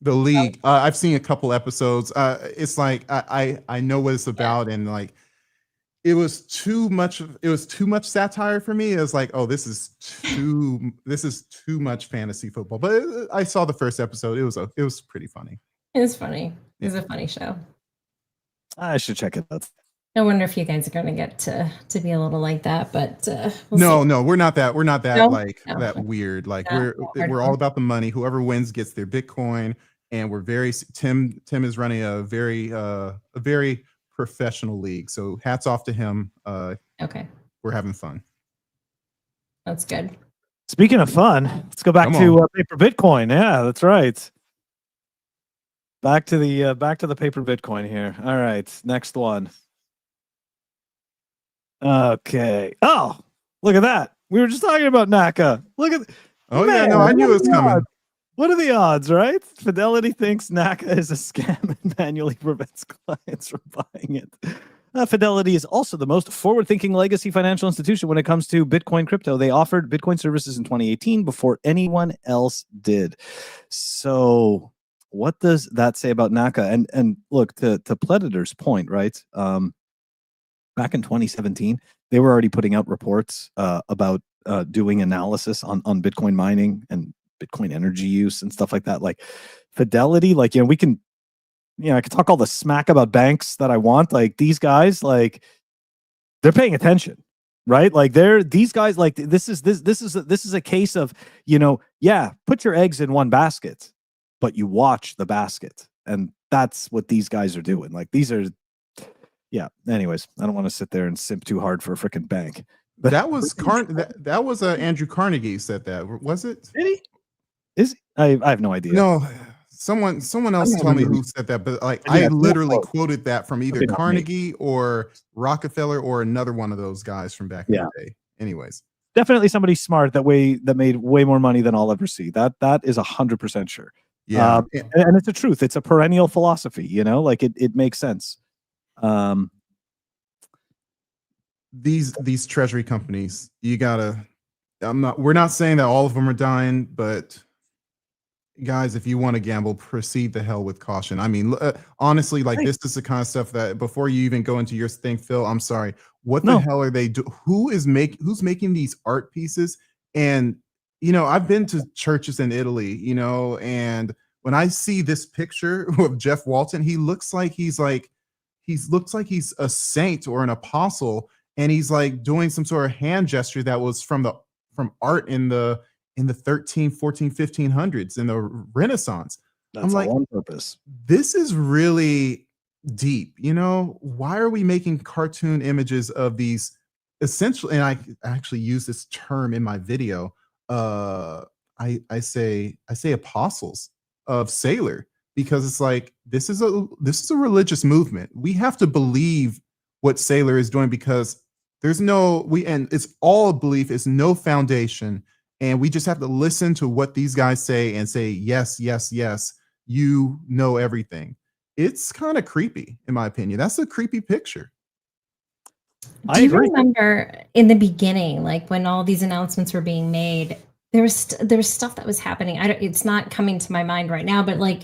The League. I've seen a couple episodes. It's like I know what it's about, and like it was too much satire for me. It was like, oh, this is too much fantasy football. But I saw the first episode. It was pretty funny. It was funny. It was a funny show. I should check it out. I wonder if you guys are going to get to be a little like that, but no, we're not that. No? That weird. Like No, we're all about the money. Whoever wins gets their Bitcoin, and we're Tim is running a very professional league. So hats off to him. Okay, we're having fun. That's good. Speaking of fun, let's go back to paper Bitcoin. Yeah, that's right. Back to the paper Bitcoin here. All right, next one. Okay. Oh, look at that. We were just talking about NACA. Look at. Oh man, yeah, no, I knew it was coming. What are the odds, right? Fidelity thinks NACA is a scam and manually prevents clients from buying it. Fidelity is also the most forward-thinking legacy financial institution when it comes to Bitcoin crypto. They offered Bitcoin services in 2018 before anyone else did. So what does that say about NACA? And look, to Pleditor's point, right? Back in 2017, they were already putting out reports about doing analysis on Bitcoin mining and Bitcoin energy use and stuff like that. Like Fidelity, like, you know, we can, you know, I can talk all the smack about banks that I want. Like these guys, like they're paying attention, right? Like these guys, like this is a case of, you know, yeah, put your eggs in one basket, but you watch the basket, and that's what these guys are doing. Like these are. Yeah. Anyways, I don't want to sit there and simp too hard for a freaking bank. But that was that was Andrew Carnegie said that, was it? Did he? Is I have no idea. No, someone else tell me who said that, but like I literally quoted that from either Carnegie or Rockefeller or another one of those guys from back in the day. Anyways, definitely somebody smart that made way more money than I'll ever see. That is 100% sure. Yeah, and it's the truth. It's a perennial philosophy. You know, like it makes sense. these treasury companies, you gotta. We're not saying that all of them are dying, but guys, if you want to gamble, proceed the hell with caution. I mean, honestly, like this is the kind of stuff that before you even go into your thing, Phil, I'm sorry. What the hell are they do? Who's making these art pieces? And I've been to churches in Italy, and when I see this picture of Jeff Walton, he looks like he's a saint or an apostle, and he's like doing some sort of hand gesture that was from art in the 13, 14, 1500s in the Renaissance. That's I'm like, all on purpose. This is really deep. Why are we making cartoon images of these essentially? And I actually use this term in my video. I say apostles of Sailor, because it's like this is a religious movement. We have to believe what Sailor is doing, because and it's all belief, it's no foundation, and we just have to listen to what these guys say and say yes, yes, yes, you know everything. It's kind of creepy, in my opinion. That's a creepy picture. Do you remember in the beginning, like when all these announcements were being made, there was stuff that was happening. It's not coming to my mind right now, but like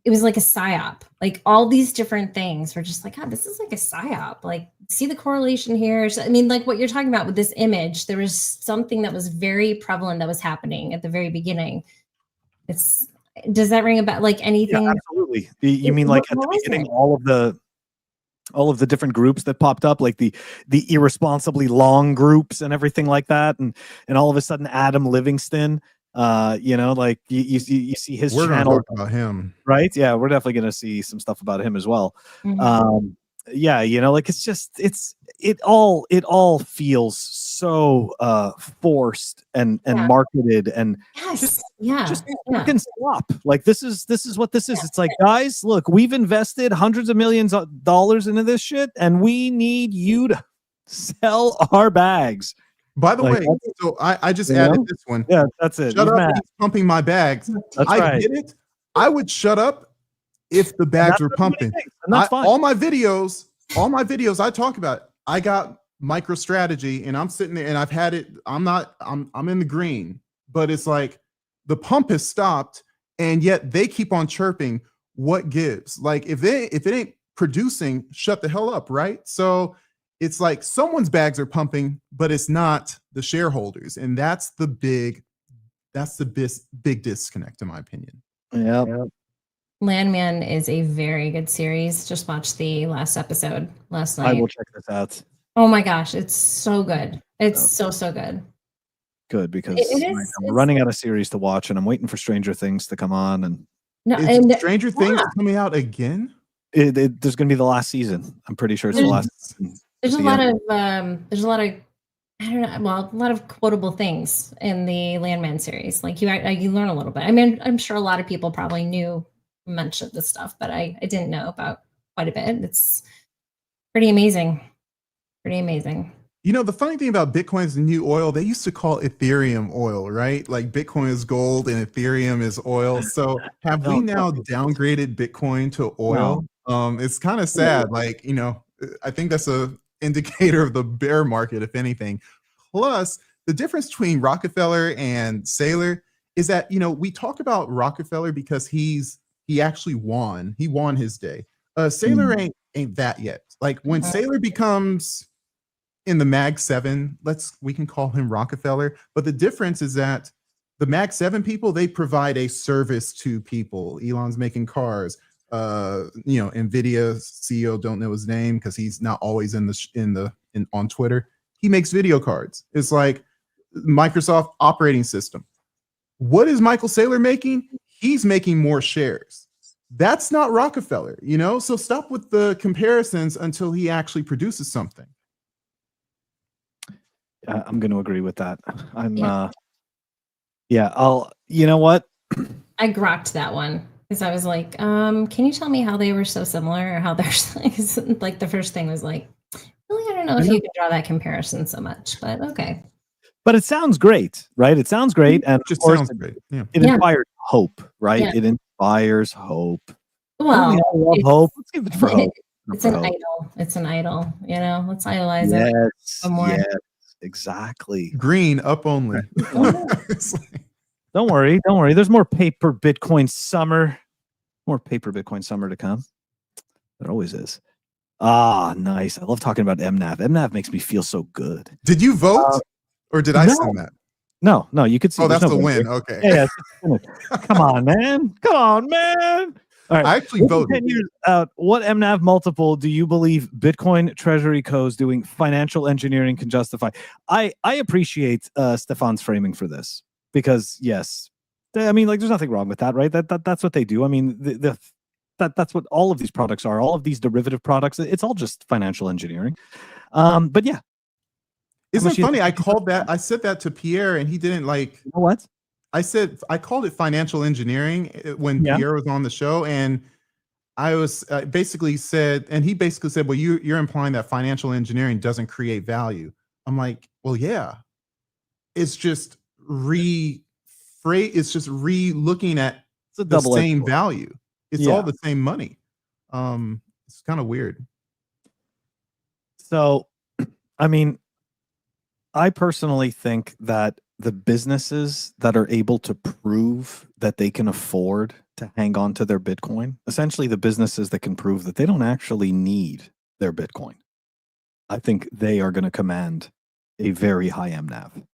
it was like a psyop. Like all these different things were just like, oh, this is like a psyop. Like, see the correlation here. So, I mean, like what you're talking about with this image, there was something that was very prevalent that was happening at the very beginning. Does that ring about like anything? Yeah, absolutely. You mean like at the beginning, all of the different groups that popped up, like the irresponsibly long groups and everything like that, and all of a sudden Adam Livingston, like you see his we're channel. gonna talk about him, right? Yeah, we're definitely gonna see some stuff about him as well. Mhm. Yeah, like it all feels so forced and marketed and yes, just fucking SLOP. Like this is what this is. It's like, guys, look, we've invested hundreds of millions of dollars into this shit, and we need you to sell our bags. By the way, so I just added this one. Yeah, that's it. Shut up, he's pumping my bags. I get it. I would shut up if the bags were pumping. All my videos I talk about, I got MicroStrategy, and I'm sitting there and I've had it. I'm in the green, but it's like the pump has stopped, and yet they keep on chirping. What gives? Like if it ain't producing, shut the hell up, right? So it's like someone's bags are pumping, but it's not the shareholders, and that's the big disconnect, in my opinion. Yeah. Landman is a very good series. Just watched the last episode last night. I will check this out. Oh my gosh, it's so good. It's so good. Good, because we're running out of series to watch, and I'm waiting for Stranger Things to come on. And is Stranger Things coming out again? There's going to be the last season. I'm pretty sure it's the last season. There's a lot of I don't know. Well, a lot of quotable things in the Landman series. Like you learn a little bit. I mean, I'm sure a lot of people probably knew much of this stuff, but I didn't know about quite a bit. It's pretty amazing. Pretty amazing. The funny thing about Bitcoin is the new oil. They used to call Ethereum oil, right? Like Bitcoin is gold and Ethereum is oil. So have we now downgraded Bitcoin to oil? No. It's kind of sad. Like, I think that's a indicator of the bear market, if anything. Plus, the difference between Rockefeller and Saylor is that, we talk about Rockefeller because he actually won. He won his day. Saylor ain't that yet. Like when Saylor becomes in the Mag 7, we can call him Rockefeller. But the difference is that the Mag 7 people, they provide a service to people. Elon's making cars. Nvidia CEO, don't know his name because he's not always on Twitter. He makes video cards. It's like Microsoft operating system. What is Michael Saylor making? He's making more shares. That's not Rockefeller, so stop with the comparisons until he actually produces something. I'm going to agree with that. You know what? I grokked that one because I was like, can you tell me how they were so similar, or how they're like the first thing was like, really, I don't know if you can draw that comparison so much, but okay. But it sounds great, right? It sounds great. And it sounds great. Yeah. It inspires hope, right? Yeah. It inspires hope. Well, I love hope. Let's give it for hope. It's an idol. It's an idol. You know, let's idolize it. Yes, More. yes, exactly. Green up only. It's like, don't worry. There's more paper Bitcoin summer. More paper Bitcoin summer to come. There always is. Ah, nice. I love talking about MNAV. MNAV makes me feel so good. Did you vote or did I send that? No, you could see. Oh, that's no the win. here. Okay. Yeah. Come on, man. All right. I actually voted. 10 years out, what MNAV multiple do you believe Bitcoin Treasury co's doing financial engineering can justify? I appreciate Stefan's framing for this because yes, I mean, like, there's nothing wrong with that, right? That's what they do. I mean, that's what all of these products are. All of these derivative products, it's all just financial engineering. But yeah. Isn't it funny? I said that to Pierre and he didn't like. You know what? I called it financial engineering when Pierre was on the show, and I was basically said, and he basically said, well, you're implying that financial engineering doesn't create value. I'm like, well, yeah, it's just re-looking at the same value. It's all the same money. It's kind of weird. So, I mean, I personally think that the businesses that are able to prove that they can afford to hang on to their Bitcoin, essentially the businesses that can prove that they don't actually need their Bitcoin, I think they are going to command a very high MNAV.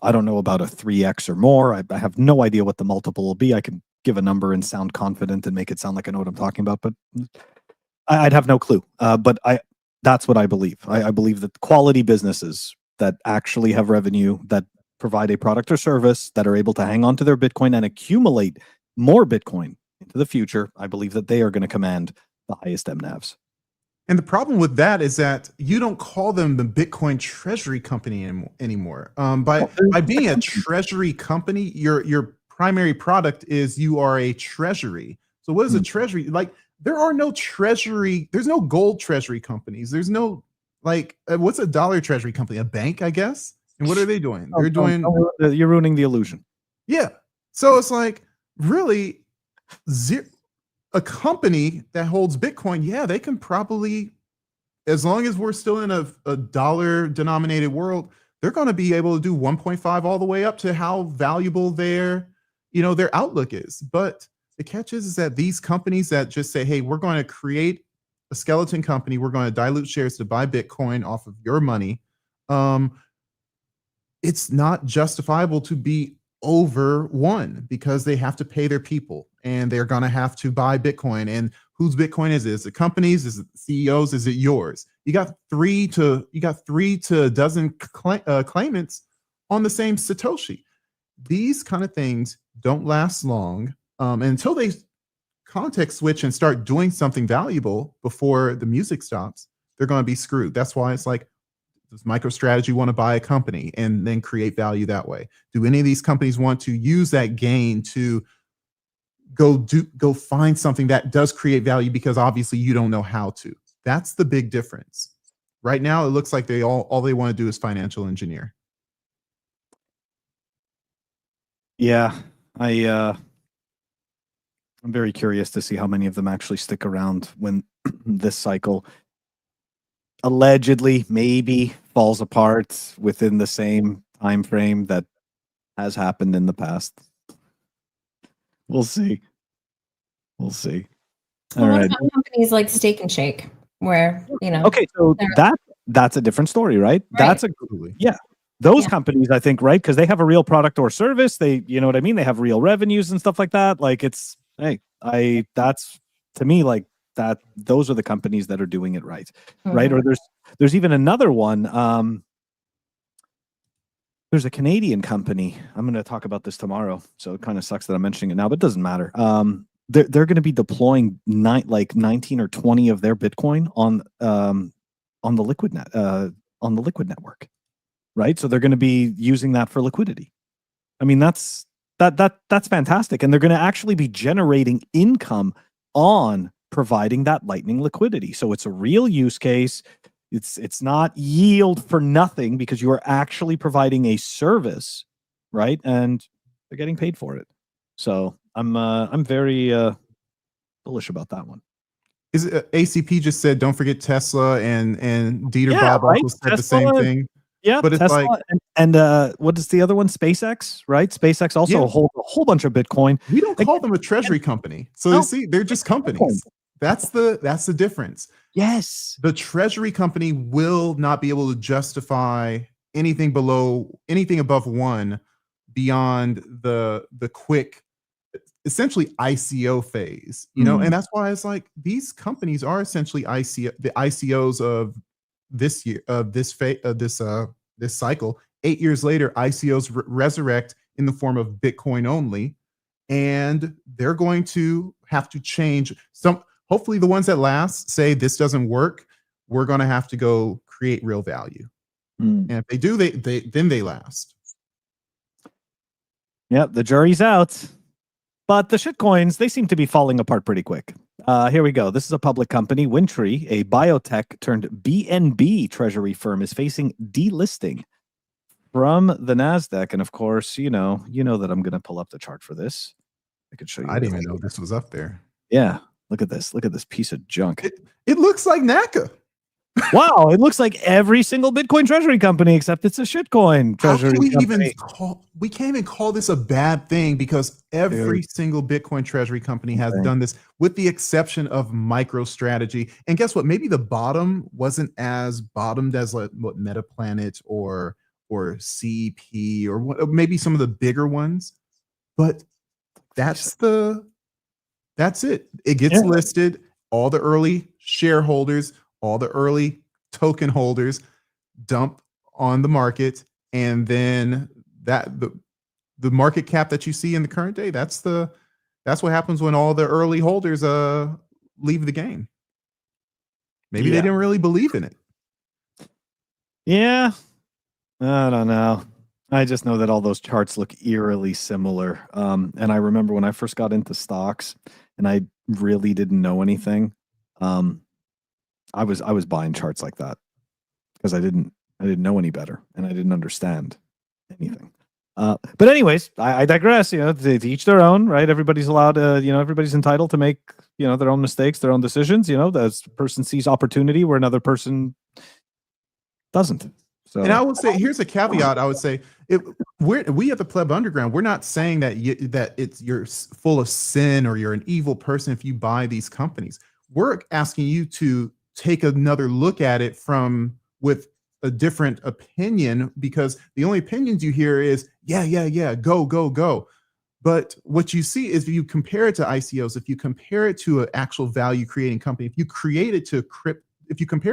I don't know about a 3x or more. I have no idea what the multiple will be. I can give a number and sound confident and make it sound like I know what I'm talking about, but I'd have no clue. But that's what I believe. I believe that quality businesses that actually have revenue, that provide a product or service, that are able to hang on to their Bitcoin and accumulate more Bitcoin into the future, I believe that they are going to command the highest MNAVs. And the problem with that is that you don't call them the Bitcoin treasury company anymore. By being a treasury company, your primary product is you are a treasury. So what is a treasury? Like, there are no treasury, there's no gold treasury companies. There's no, like, what's a dollar treasury company? A bank, I guess? And what are they doing? They're doing... You're ruining the illusion. Yeah. So it's like, really, a company that holds Bitcoin, yeah, they can probably, as long as we're still in a dollar denominated world, they're going to be able to do 1.5 all the way up to how valuable their outlook is. But the catch is that these companies that just say, hey, we're going to create a skeleton company, we're going to dilute shares to buy Bitcoin off of your money, it's not justifiable to be over one because they have to pay their people and they're going to have to buy Bitcoin. And whose Bitcoin is it? Is it companies? Is it CEOs? Is it yours? You got three to a dozen claimants on the same Satoshi. These kind of things don't last long until they context switch and start doing something valuable before the music stops. They're going to be screwed. That's why it's like, does MicroStrategy want to buy a company and then create value that way? Do any of these companies want to use that gain to go find something that does create value because obviously you don't know how to? That's the big difference. Right now, it looks like they all they want to do is financial engineer. Yeah, I'm very curious to see how many of them actually stick around when this cycle allegedly maybe falls apart within the same time frame that has happened in the past. We'll see. All What right. about companies like Steak and Shake, where Okay, so that's a different story, right? That's those companies, I think, right? Because they have a real product or service. They, you know what I mean? They have real revenues and stuff like that. Like, it's, hey, that's, to me, like, that those are the companies that are doing it right. Right? Or there's even another one. There's a Canadian company. I'm going to talk about this tomorrow, so it kind of sucks that I'm mentioning it now, but it doesn't matter. They're going to be deploying 19 or 20 of their Bitcoin on the Liquid network, right? So they're going to be using that for liquidity. I mean, that's fantastic, and they're going to actually be generating income on providing that Lightning liquidity. So it's a real use case. It's not yield for nothing because you are actually providing a service, right? And they're getting paid for it. So I'm very bullish about that one. Is it, ACP just said, don't forget Tesla, and Dieter Yeah, Bob right? also said the same Tesla, thing. Yeah, But it's Tesla like, and what is the other one? SpaceX, right? SpaceX also Yeah. hold a whole bunch of Bitcoin. we don't call Again, them a treasury company. So No, you see, they're just companies. That's the difference. Yes. The treasury company will not be able to justify anything above one beyond the quick, essentially ICO phase, and that's why it's like these companies are essentially the ICOs of this year, of this this cycle. 8 years later, ICOs resurrect in the form of Bitcoin only, and they're going to have to change some. Hopefully the ones that last say this doesn't work, we're going to have to go create real value. And if they do, they last. Yep, the jury's out. But the shitcoins, they seem to be falling apart pretty quick. Here we go. This is a public company. Wintry, a biotech turned BNB treasury firm, is facing delisting from the NASDAQ. And of course, you know that I'm going to pull up the chart for this. I could show you. I didn't even know this was up there. Yeah. Look at this. Look at this piece of junk. It looks like NACA. Wow. It looks like every single Bitcoin treasury company, except it's a shitcoin treasury company. We can't even call this a bad thing, because every single Bitcoin treasury company has done this, with the exception of MicroStrategy. And guess what? Maybe the bottom wasn't as bottomed as what MetaPlanet or CEP or maybe some of the bigger ones. But that's it. It gets listed. All the early shareholders, all the early token holders dump on the market, and then the market cap that you see in the current day, that's what happens when all the early holders leave the game. Maybe they didn't really believe in it. Yeah. I don't know. I just know that all those charts look eerily similar. And I remember when I first got into stocks and I really didn't know anything. I was buying charts like that because I didn't know any better and I didn't understand anything. But anyways, I digress. To each their own, right? Everybody's allowed to, everybody's entitled to make, their own mistakes, their own decisions. The person sees opportunity where another person doesn't. So, and I would say, here's a caveat. I would say, we at the Pleb Underground, we're not saying that you're full of sin or you're an evil person if you buy these companies. We're asking you to take another look at it with a different opinion, because the only opinions you hear is go. But what you see is, if you compare it to ICOs, if you compare it to an actual value creating company, if you compare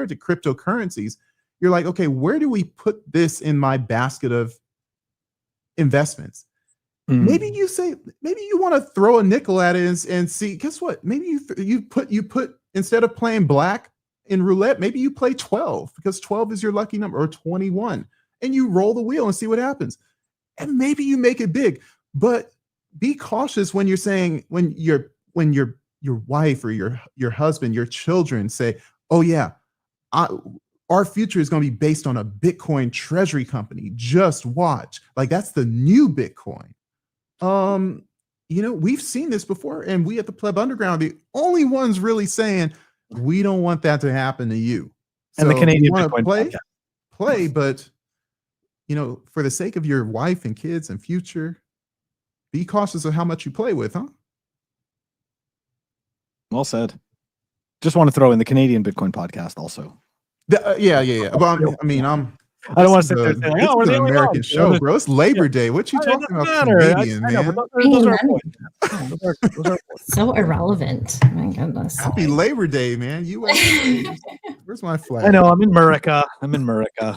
it to cryptocurrencies, you're like, okay, where do we put this in my basket of investments? Maybe you want to throw a nickel at it and see. Guess what? Maybe you put instead of playing black in roulette, maybe you play 12, because 12 is your lucky number, or 21, and you roll the wheel and see what happens. And maybe you make it big, but be cautious when you're saying, when your wife or your husband, your children say, oh yeah, our future is going to be based on a Bitcoin treasury company. Just watch. Like, that's the new Bitcoin. We've seen this before, and we at the Pleb Underground are the only ones really saying we don't want that to happen to you. And so the Canadian Bitcoin play, but for the sake of your wife and kids and future, be cautious of how much you play with, huh? Well said. Just want to throw in the Canadian Bitcoin podcast also. Yeah. Well, I mean, I don't want to sit there saying, we're the American show, bro. It's Labor Day. What you talking about, Canadian, man? Those are so irrelevant. My goodness. Happy Labor Day, man. USA. Where's my flag? I know. I'm in America. America.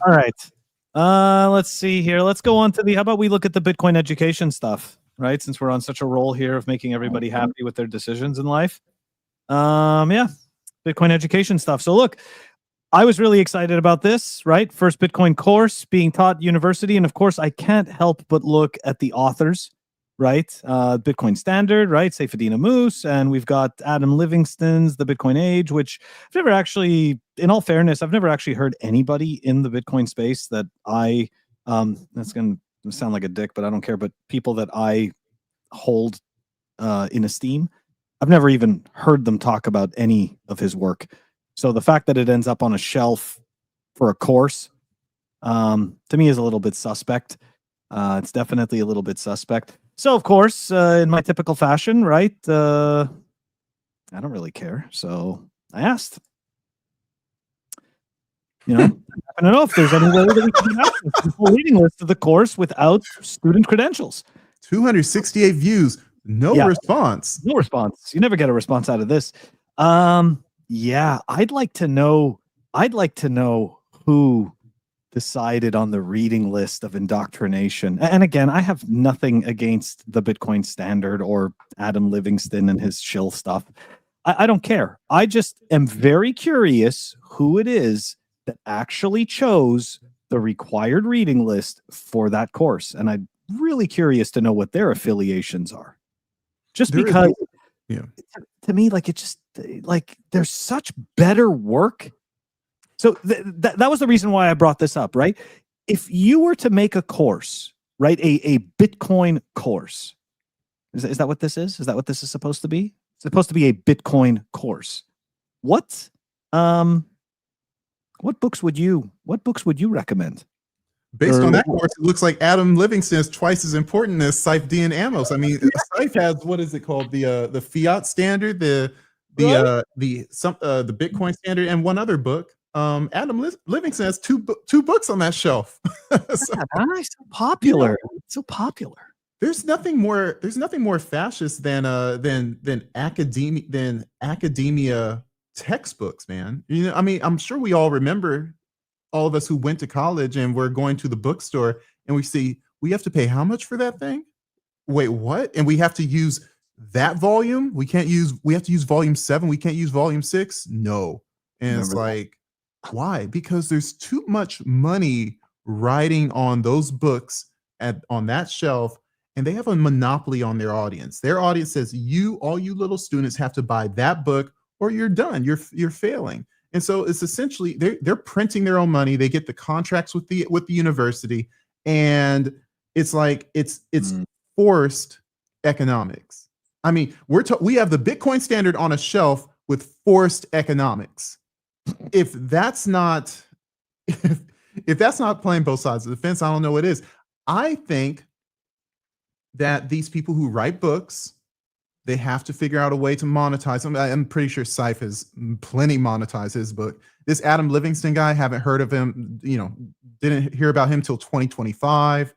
All right. Let's see here. Let's go on to how about we look at the Bitcoin education stuff, right? Since we're on such a roll here of making everybody happy with their decisions in life. Bitcoin education stuff. So look, I was really excited about this, right? First Bitcoin course being taught at university. And of course, I can't help but look at the authors, right? Bitcoin Standard, right? Saifedean Ammous, and we've got Adam Livingston's The Bitcoin Age, which I've never actually, in all fairness, I've never actually heard anybody in the Bitcoin space that that's going to sound like a dick, but I don't care, but people that I hold in esteem I've never even heard them talk about any of his work. So the fact that it ends up on a shelf for a course, to me is a little bit suspect. It's definitely a little bit suspect. So of course, in my typical fashion, right? I don't really care. So I asked. I don't know if there's any way that we can get access to the full reading list of the course without student credentials. 268 views, no response. No response. You never get a response out of this. Yeah, I'd like to know who decided on the reading list of indoctrination. And again, I have nothing against the Bitcoin Standard or Adam Livingston and his shill stuff. I don't care. I just am very curious who it is that actually chose the required reading list for that course. And I'm really curious to know what their affiliations are. Just because to me, like, it just, like, there's such better work. So that was the reason why I brought this up, right? If you were to make a course, right, a Bitcoin course, is that what this is? Is that what this is supposed to be? It's supposed to be a Bitcoin course. What books would you recommend? Based on that course, it looks like Adam Livingston is twice as important as Saif D and Amos. I mean, Saif has, what is it called? The fiat standard, the Bitcoin standard, and one other book. Adam Livingston has two books on that shelf. So popular. So popular. There's nothing more fascist than academia textbooks, man. I mean, I'm sure we all remember, all of us who went to college and we're going to the bookstore and we see we have to pay how much for that thing? Wait, what? And we have to use that volume? We have to use volume 7. We can't use volume 6? No. And it's like, why? Because there's too much money riding on those books on that shelf, and they have a monopoly on their audience. Their audience says, all you little students have to buy that book or you're done. You're failing. And so it's essentially they're printing their own money. They get the contracts with the university, and it's like it's forced economics. I mean, we have the Bitcoin Standard on a shelf with forced economics. If that's not playing both sides of the fence, I don't know what is. I think that these people who write books, they have to figure out a way to monetize them. I'm pretty sure Saif has plenty monetized his book. This Adam Livingston guy, haven't heard of him, didn't hear about him till 2025.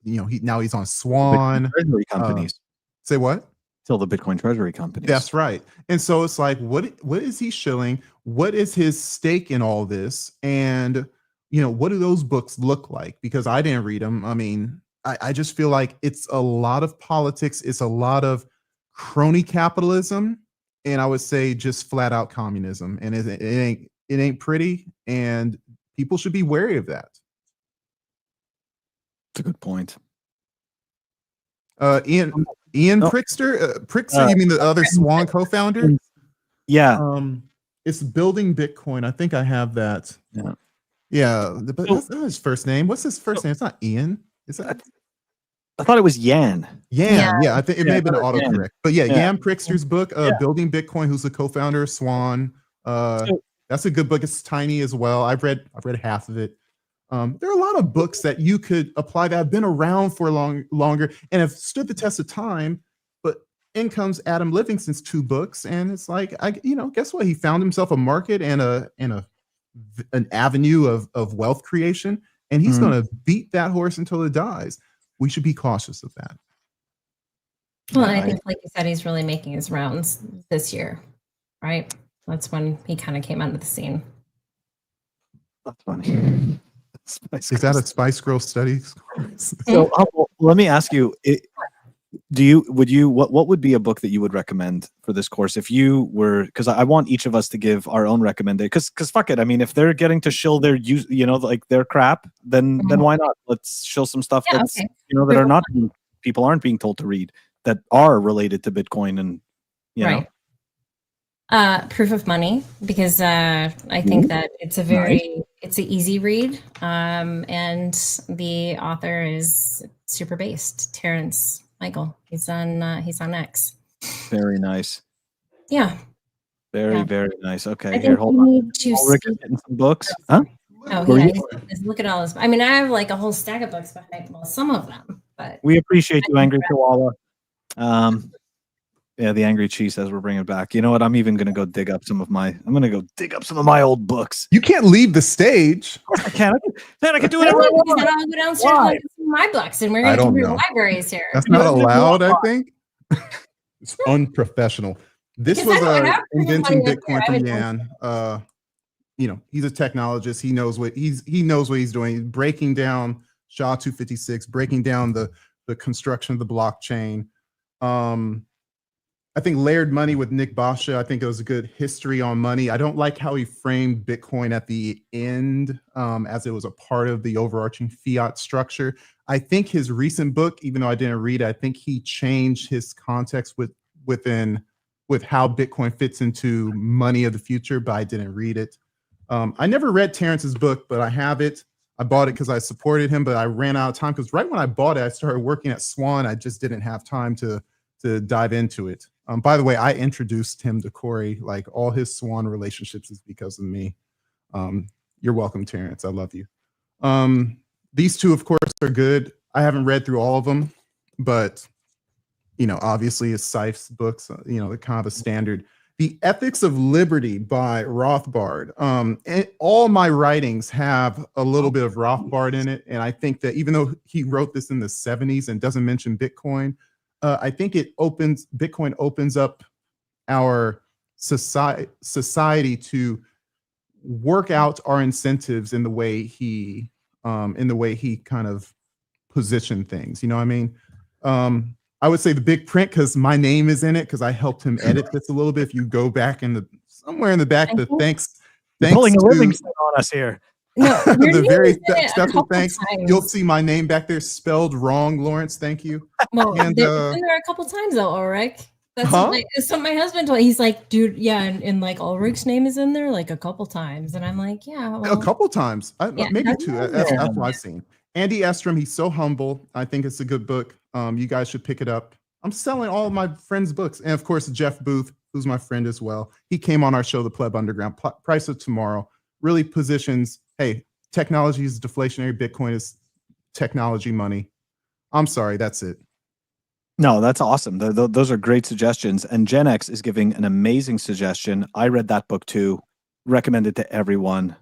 Now he's on Swan. Treasury companies. Say what? Till the Bitcoin Treasury companies. That's right. And so it's like, what is he shilling? What is his stake in all this? And, what do those books look like? Because I didn't read them. I mean, I just feel like it's a lot of politics. It's a lot of crony capitalism, and I would say just flat out communism, and it ain't pretty, and people should be wary of that. That's a good point. Ian Prickster, you mean the other Swan co-founder? Yeah. It's Building Bitcoin. I think I have that. But that's not his first name. What's his first name? It's not Ian. Is that? I thought it was Yan. Yeah. I think it may have been autocorrect. But Yan Prickster's book, Building Bitcoin, who's the co-founder of Swan. That's a good book. It's tiny as well. I've read half of it. There are a lot of books that you could apply that have been around for longer and have stood the test of time. But in comes Adam Livingston's 2 books, and it's like, guess what? He found himself a market and an avenue of wealth creation, and he's going to beat that horse until it dies. We should be cautious of that. Well, I think, like you said, he's really making his rounds this year, right? That's when he kind of came onto the scene. That's funny. Is that a Spice Girl study? So let me ask you: what would be a book that you would recommend for this course if you were? Because I want each of us to give our own recommendation. Because fuck it, I mean, if they're getting to shill their their crap, then why not? Let's shill some stuff that's that are not people aren't being told to read, that are related to Bitcoin and right. Proof of Money, because I think that it's it's an easy read, and the author is super based. Terrence Michael. He's on X. Very nice. Yeah. Very, Yeah. very nice. Okay, I here, think hold we on. need to Ulrich is speak. getting some books. Oh, Huh? Oh, Were yeah. you- Look at all this. I mean, I have like a whole stack of books behind. Well, some of them, but We appreciate you, Angry Koala. Yeah, the Angry Cheese says we're bringing it back. You know what? I'm even going to go dig up some of my. I'm going to go dig up some of my old books. You can't leave the stage. Of course I can. Man, I can do I whatever I want. will go downstairs and look at some of my books, and we're I going to don't do know. libraries here. That's not Just allowed, I walk think. It's unprofessional. This Because was I don't have inventing money up Bitcoin there. from Yan. You know, he's a technologist. He knows what he's doing. He's breaking down SHA-256, breaking down the construction of the blockchain. I think Layered Money with Nick Basha, I think it was a good history on money. I don't like how he framed Bitcoin at the end as it was a part of the overarching fiat structure. I think his recent book, even though I didn't read it, I think he changed his context with how Bitcoin fits into money of the future, but I didn't read it. I never read Terrence's book, but I have it. I bought it because I supported him, but I ran out of time because right when I bought it, I started working at Swan. I just didn't have time to dive into it. By the way, I introduced him to Corey. Like all his Swan relationships is because of me. You're welcome, Terrence. I love you. These two, of course, are good. I haven't read through all of them, but you know, obviously, it's Seif's books. You know, they're kind of a standard. The Ethics of Liberty by Rothbard. And all my writings have a little bit of Rothbard in it, and I think that even though he wrote this in the 70s and doesn't mention Bitcoin, I think Bitcoin opens up our society to work out our incentives in the way he kind of positioned things. You know what I mean? I would say the big print because my name is in it because I helped him edit this a little bit. If you go back somewhere in the back, the thanks pulling a to Livingston on us here. No, the very special thanks. times. You'll see my name back there spelled wrong, Lawrence. Thank you. Well, And, it's been there a couple times though, Ulrich. That's Huh? what my husband told. He's like, dude, yeah, and like Ulrich's name is in there like a couple times, and I'm like, yeah, well, A couple times, Yeah, maybe that's two. right. That's Yeah. what I've seen. Andy Estrom, he's so humble. I think it's a good book. You guys should pick it up. I'm selling all of my friends' books, and of course, Jeff Booth, who's my friend as well. He came on our show, The Pleb Underground. Price of Tomorrow really positions. Hey, technology is deflationary. Bitcoin is technology money. I'm sorry, that's it. No, that's awesome. Those are great suggestions. And Gen X is giving an amazing suggestion. I read that book too. Recommend it to everyone.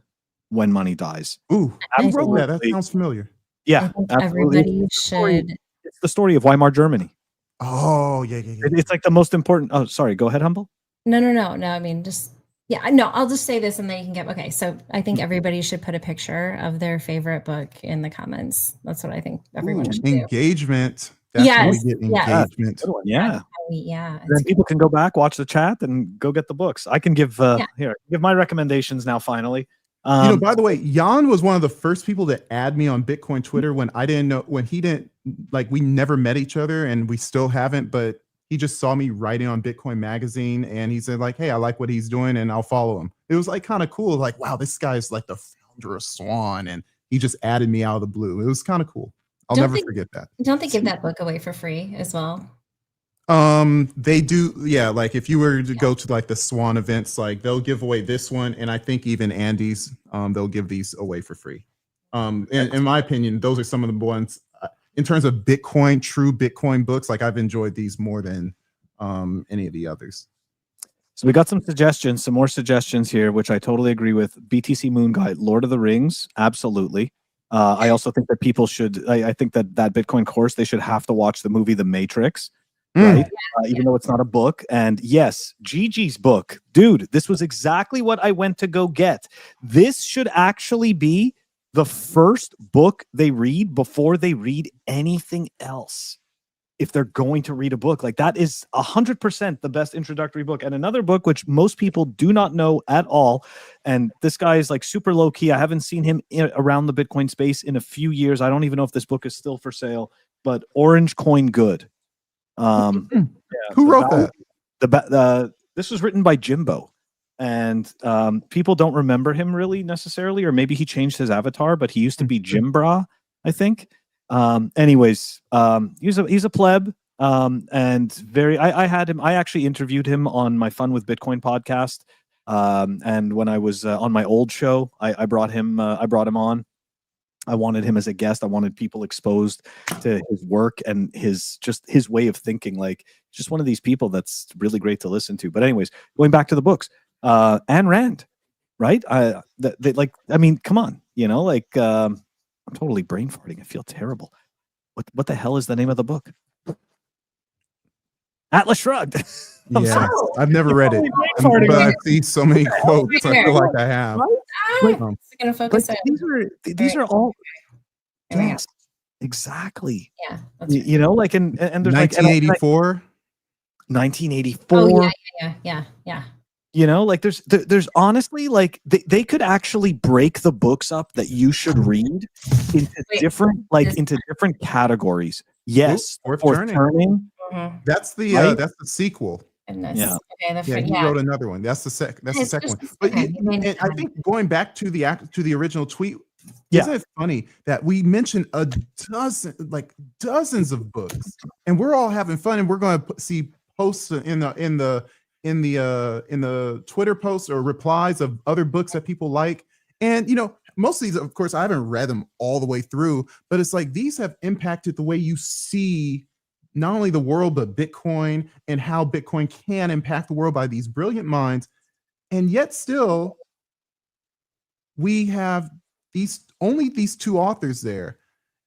When Money Dies. Ooh, who wrote that? That Absolutely. sounds familiar. Yeah, absolutely. everybody should. It's the story of Weimar Germany. Oh, yeah. It's like the most important. Oh, sorry. Go ahead, Humble. No. I mean, just no. I'll just say this, and then you can get. Okay, so I think everybody should put a picture of their favorite book in the comments. That's what I think everyone should do. Engagement. That's how we get engagement. Good one. Yeah. Yeah. Then people can go back, watch the chat, and go get the books. I can give give my recommendations now. Finally, you know, by the way, Jan was one of the first people to add me on Bitcoin Twitter when I didn't know, when he didn't, like, we never met each other and we still haven't, but he just saw me writing on Bitcoin Magazine and he said like, hey, I like what he's doing and I'll follow him. It was like kind of cool. Like, wow, this guy's like the founder of Swan and he just added me out of the blue. It was kind of cool. I'll never forget that. Don't they give that book away for free as well? They do. Yeah. Like if you were to go to like the Swan events, like they'll give away this one. And I think even Andy's, they'll give these away for free. In my opinion, those are some of the ones in terms of Bitcoin, true Bitcoin books. Like I've enjoyed these more than any of the others. So we got some suggestions, some more suggestions here, which I totally agree with. BTC Moon Guide, Lord of the Rings. Absolutely. I also think that people should, I think that Bitcoin course, they should have to watch the movie The Matrix. Right? Even though it's not a book. And yes, Gigi's book, dude, this was exactly what I went to go get. This should actually be the first book they read before they read anything else. If they're going to read a book, like that is 100% the best introductory book. And another book, which most people do not know at all. And this guy is like super low key. I haven't seen him around the Bitcoin space in a few years. I don't even know if this book is still for sale, but Orange Coin Good. Who wrote that? This was written by Jimbo, and people don't remember him really necessarily, or maybe he changed his avatar, but he used to be Jimbra, I think. Anyways, he's a pleb. And I had him. I actually interviewed him on my Fun with Bitcoin podcast. And when I was on my old show, I brought him on. I wanted him as a guest. I wanted people exposed to his work and his way of thinking. Like, just one of these people that's really great to listen to. But anyways, going back to the books, Ayn Rand, right? I mean, come on, I'm totally brain farting. I feel terrible. What the hell is the name of the book? Atlas Shrugged. Yeah, I've never read it, but I see so many quotes. I feel like I have. Gonna focus on these are all yes, exactly. Yeah, and there's 1984. 1984. Oh yeah. There's honestly they could actually break the books up that you should read into different categories. Yes, Fourth Turning. Mm-hmm. That's the sequel. Yeah. Okay, he wrote another one. That's the second one. But and I think going back to the original tweet, isn't it funny that we mentioned dozens of books, and we're all having fun, and we're going to see posts in the Twitter posts or replies of other books that people like, and most of these, of course, I haven't read them all the way through, but it's like these have impacted the way you see not only the world, but Bitcoin and how Bitcoin can impact the world by these brilliant minds. And yet still, we have only these two authors there.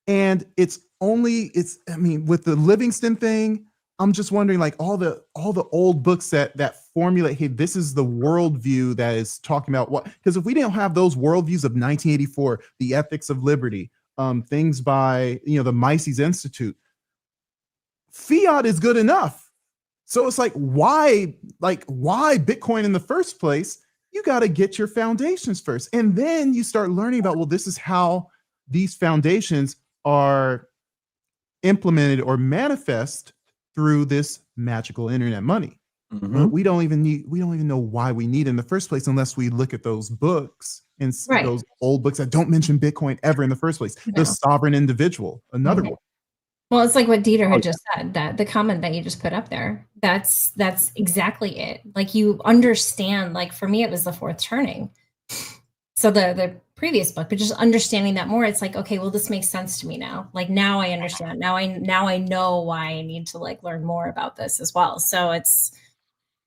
And with the Livingston thing, I'm just wondering, like all the old books that formulate, hey, this is the worldview that is talking about what, because if we didn't have those worldviews of 1984, the Ethics of Liberty, things by, the Mises Institute, fiat is good enough. So it's like why Bitcoin in the first place? You got to get your foundations first. And then you start learning about, well, this is how these foundations are implemented or manifest through this magical internet money. Mm-hmm. But we don't even know why we need it in the first place unless we look at those books and those old books that don't mention Bitcoin ever in the first place. No. The Sovereign Individual, another one. Well, it's like what Dieter had just said, that the comment that you just put up there, that's exactly it. Like, you understand, like for me, it was the Fourth Turning. So the previous book, but just understanding that more, it's like, okay, well, this makes sense to me now. Like, now I understand. Now I know why I need to learn more about this as well. So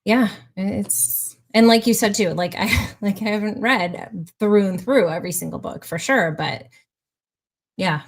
and like you said too, I haven't read through and through every single book for sure, but yeah.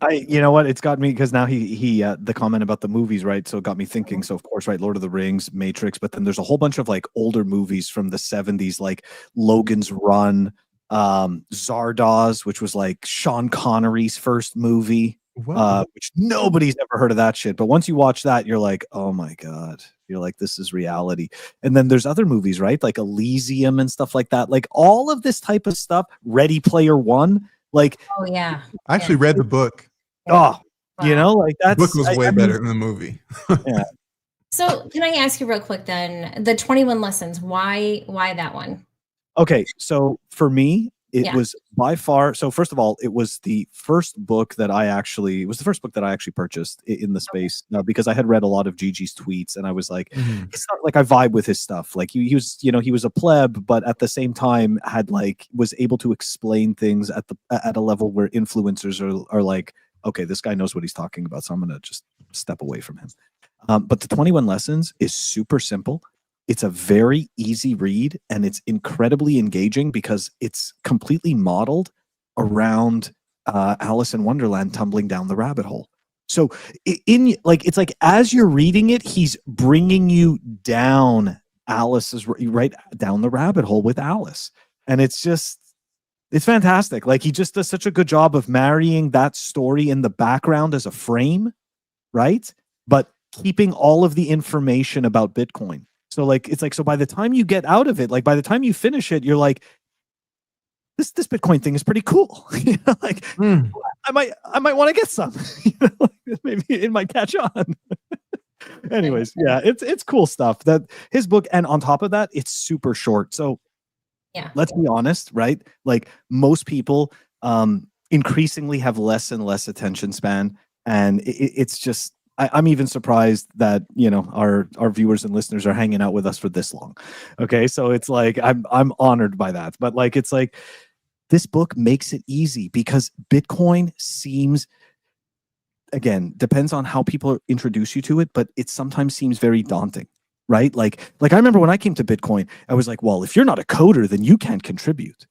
You know what? It's got me because now he the comment about the movies, right? So it got me thinking. So of course, right, Lord of the Rings, Matrix, but then there's a whole bunch of older movies from the 70s, like Logan's Run, Zardoz, which was Sean Connery's first movie, which nobody's ever heard of that shit. But once you watch that, you're like, oh my God. You're like, this is reality. And then there's other movies, right? Like Elysium and stuff like that. Like all of this type of stuff, Ready Player One. Oh yeah, I actually read the book. Oh, wow. That's the book was way better than the movie. Yeah. So can I ask you real quick then, the 21 Lessons, why that one? Okay, so for me, it was by far. So first of all, it was the first book that I actually purchased in the space because I had read a lot of Gigi's tweets and I was like, it's not like I vibe with his stuff. Like he was, he was a pleb, but at the same time had was able to explain things at a level where influencers are like, okay, this guy knows what he's talking about, so I'm gonna just step away from him. But the 21 Lessons is super simple. It's a very easy read and it's incredibly engaging because it's completely modeled around Alice in Wonderland tumbling down the rabbit hole. So it's like as you're reading it, he's bringing you down right down the rabbit hole with Alice. And it's fantastic. Like he just does such a good job of marrying that story in the background as a frame, right? But keeping all of the information about Bitcoin. So so by the time you get out of it, by the time you finish it, you're like, this Bitcoin thing is pretty cool. I might want to get some. Maybe it might catch on. Anyways, yeah, it's cool stuff. That his book, and on top of that, it's super short. So let's be honest, right? Like most people increasingly have less and less attention span, and it's just I'm even surprised that, our viewers and listeners are hanging out with us for this long. Okay. So it's like, I'm honored by that, but like, it's like this book makes it easy because Bitcoin seems, again, depends on how people introduce you to it, but it sometimes seems very daunting, right? Like I remember when I came to Bitcoin, I was like, well, if you're not a coder, then you can't contribute.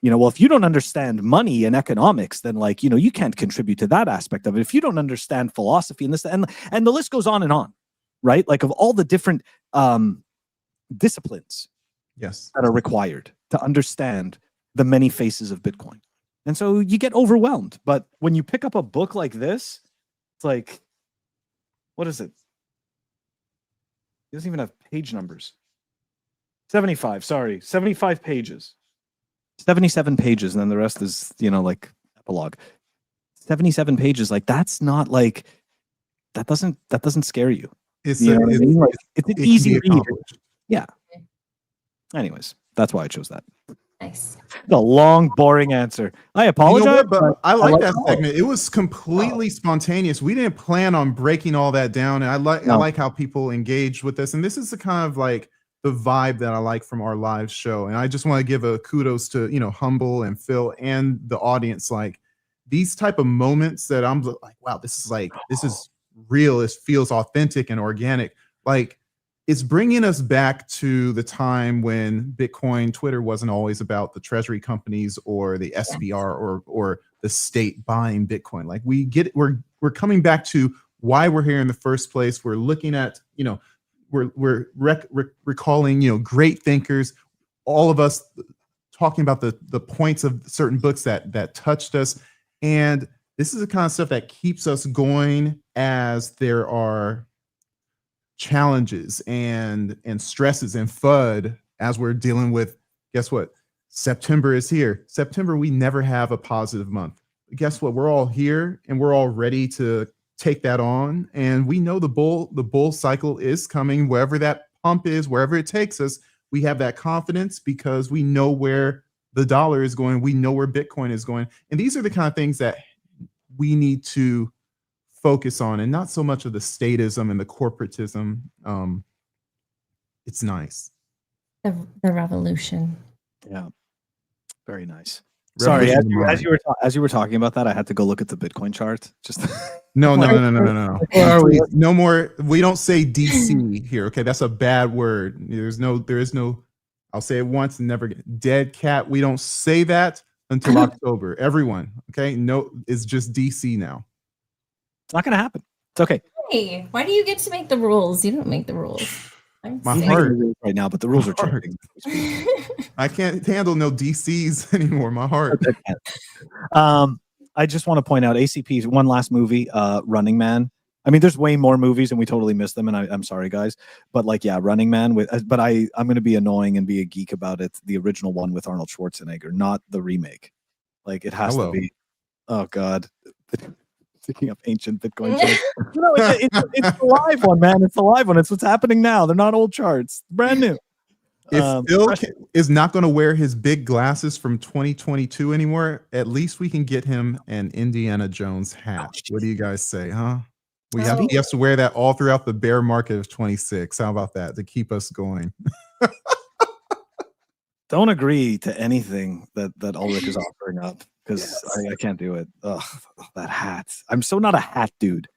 Well, if you don't understand money and economics, then like, you can't contribute to that aspect of it. If you don't understand philosophy and this, and the list goes on, right? Like of all the different disciplines Yes. that are required to understand the many faces of Bitcoin. And so you get overwhelmed. But when you pick up a book like this, it's like, what is it? It doesn't even have page numbers. 75 pages. 77 pages, and then the rest is, like epilogue. 77 pages, like that's not like that doesn't scare you. It's you know what I mean? Like, it's an easy read. Yeah. Anyways, that's why I chose that. Nice. The long, boring answer. I apologize. You know what, but I like that it. segment. It was completely spontaneous. We didn't plan on breaking all that down, and I like how people engage with this. And this is the kind of like the vibe that I like from our live show. And I just want to give a kudos to, Humble and Phil and the audience. Like these type of moments that I'm like, wow, this is real. It feels authentic and organic. Like it's bringing us back to the time when Bitcoin Twitter wasn't always about the treasury companies or the SBR or the state buying Bitcoin. Like we're coming back to why we're here in the first place. We're looking at, we're recalling, great thinkers, all of us talking about the points of certain books that touched us. And this is the kind of stuff that keeps us going as there are challenges and stresses and FUD as we're dealing with, guess what? September is here. September, we never have a positive month. Guess what? We're all here and we're all ready to take that on. And we know the bull cycle is coming, wherever that pump is, wherever it takes us. We have that confidence because we know where the dollar is going. We know where Bitcoin is going. And these are the kind of things that we need to focus on, and not so much of the statism and the corporatism. It's nice. The revolution. Yeah. Very nice. Sorry, as you were talking about that, I had to go look at the Bitcoin chart. Just no. No more. We don't say DC here. Okay, that's a bad word. There is no. I'll say it once and never again. Dead cat. We don't say that until October. Everyone. Okay. No, it's just DC now. It's not going to happen. It's okay. Hey, why do you get to make the rules? You don't make the rules. My heart right now, but the rules are changing. I can't handle no DCs anymore. My heart. I just want to point out ACP's one last movie, Running Man. I mean, there's way more movies and we totally missed them. And I'm sorry, guys. But like, yeah, Running Man. But I'm going to be annoying and be a geek about it. The original one with Arnold Schwarzenegger, not the remake. Like it has to be. Oh, God. Picking up ancient Bitcoin charts. It's the live one, man. It's the live one. It's what's happening now. They're not old charts. Brand new. If Phil is not going to wear his big glasses from 2022 anymore, at least we can get him an Indiana Jones hat. What do you guys say, huh? He has to wear that all throughout the bear market of 26. How about that to keep us going? Don't agree to anything that Ulric is offering up because I can't do it. Ugh, that hat. I'm so not a hat dude,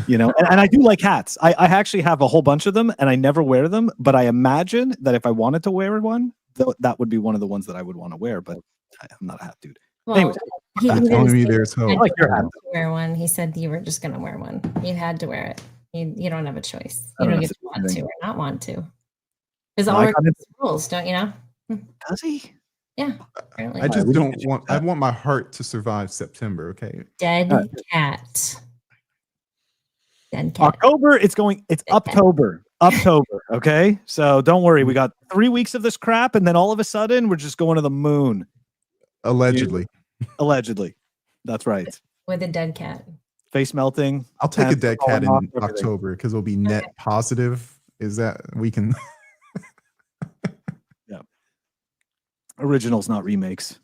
and I do like hats. I actually have a whole bunch of them and I never wear them, but I imagine that if I wanted to wear one, that would be one of the ones that I would want to wear, but I'm not a hat dude. Well, anyways, he telling me there's hope. I like your hat. Wear one. He said you were just going to wear one. You had to wear it. You don't have a choice. You don't get to want to or not want to. Because all rules, don't you know? Does he? Yeah. Apparently. I just don't want. I want my heart to survive September. Okay. Dead cat. Dead cat. October. It's October. October. Okay. So don't worry. We got 3 weeks of this crap, and then all of a sudden we're just going to the moon. Allegedly. Allegedly. That's right. With a dead cat. Face melting. I'll take a dead cat in October because it'll be net positive. Is that we can? Yeah. Originals, not remakes.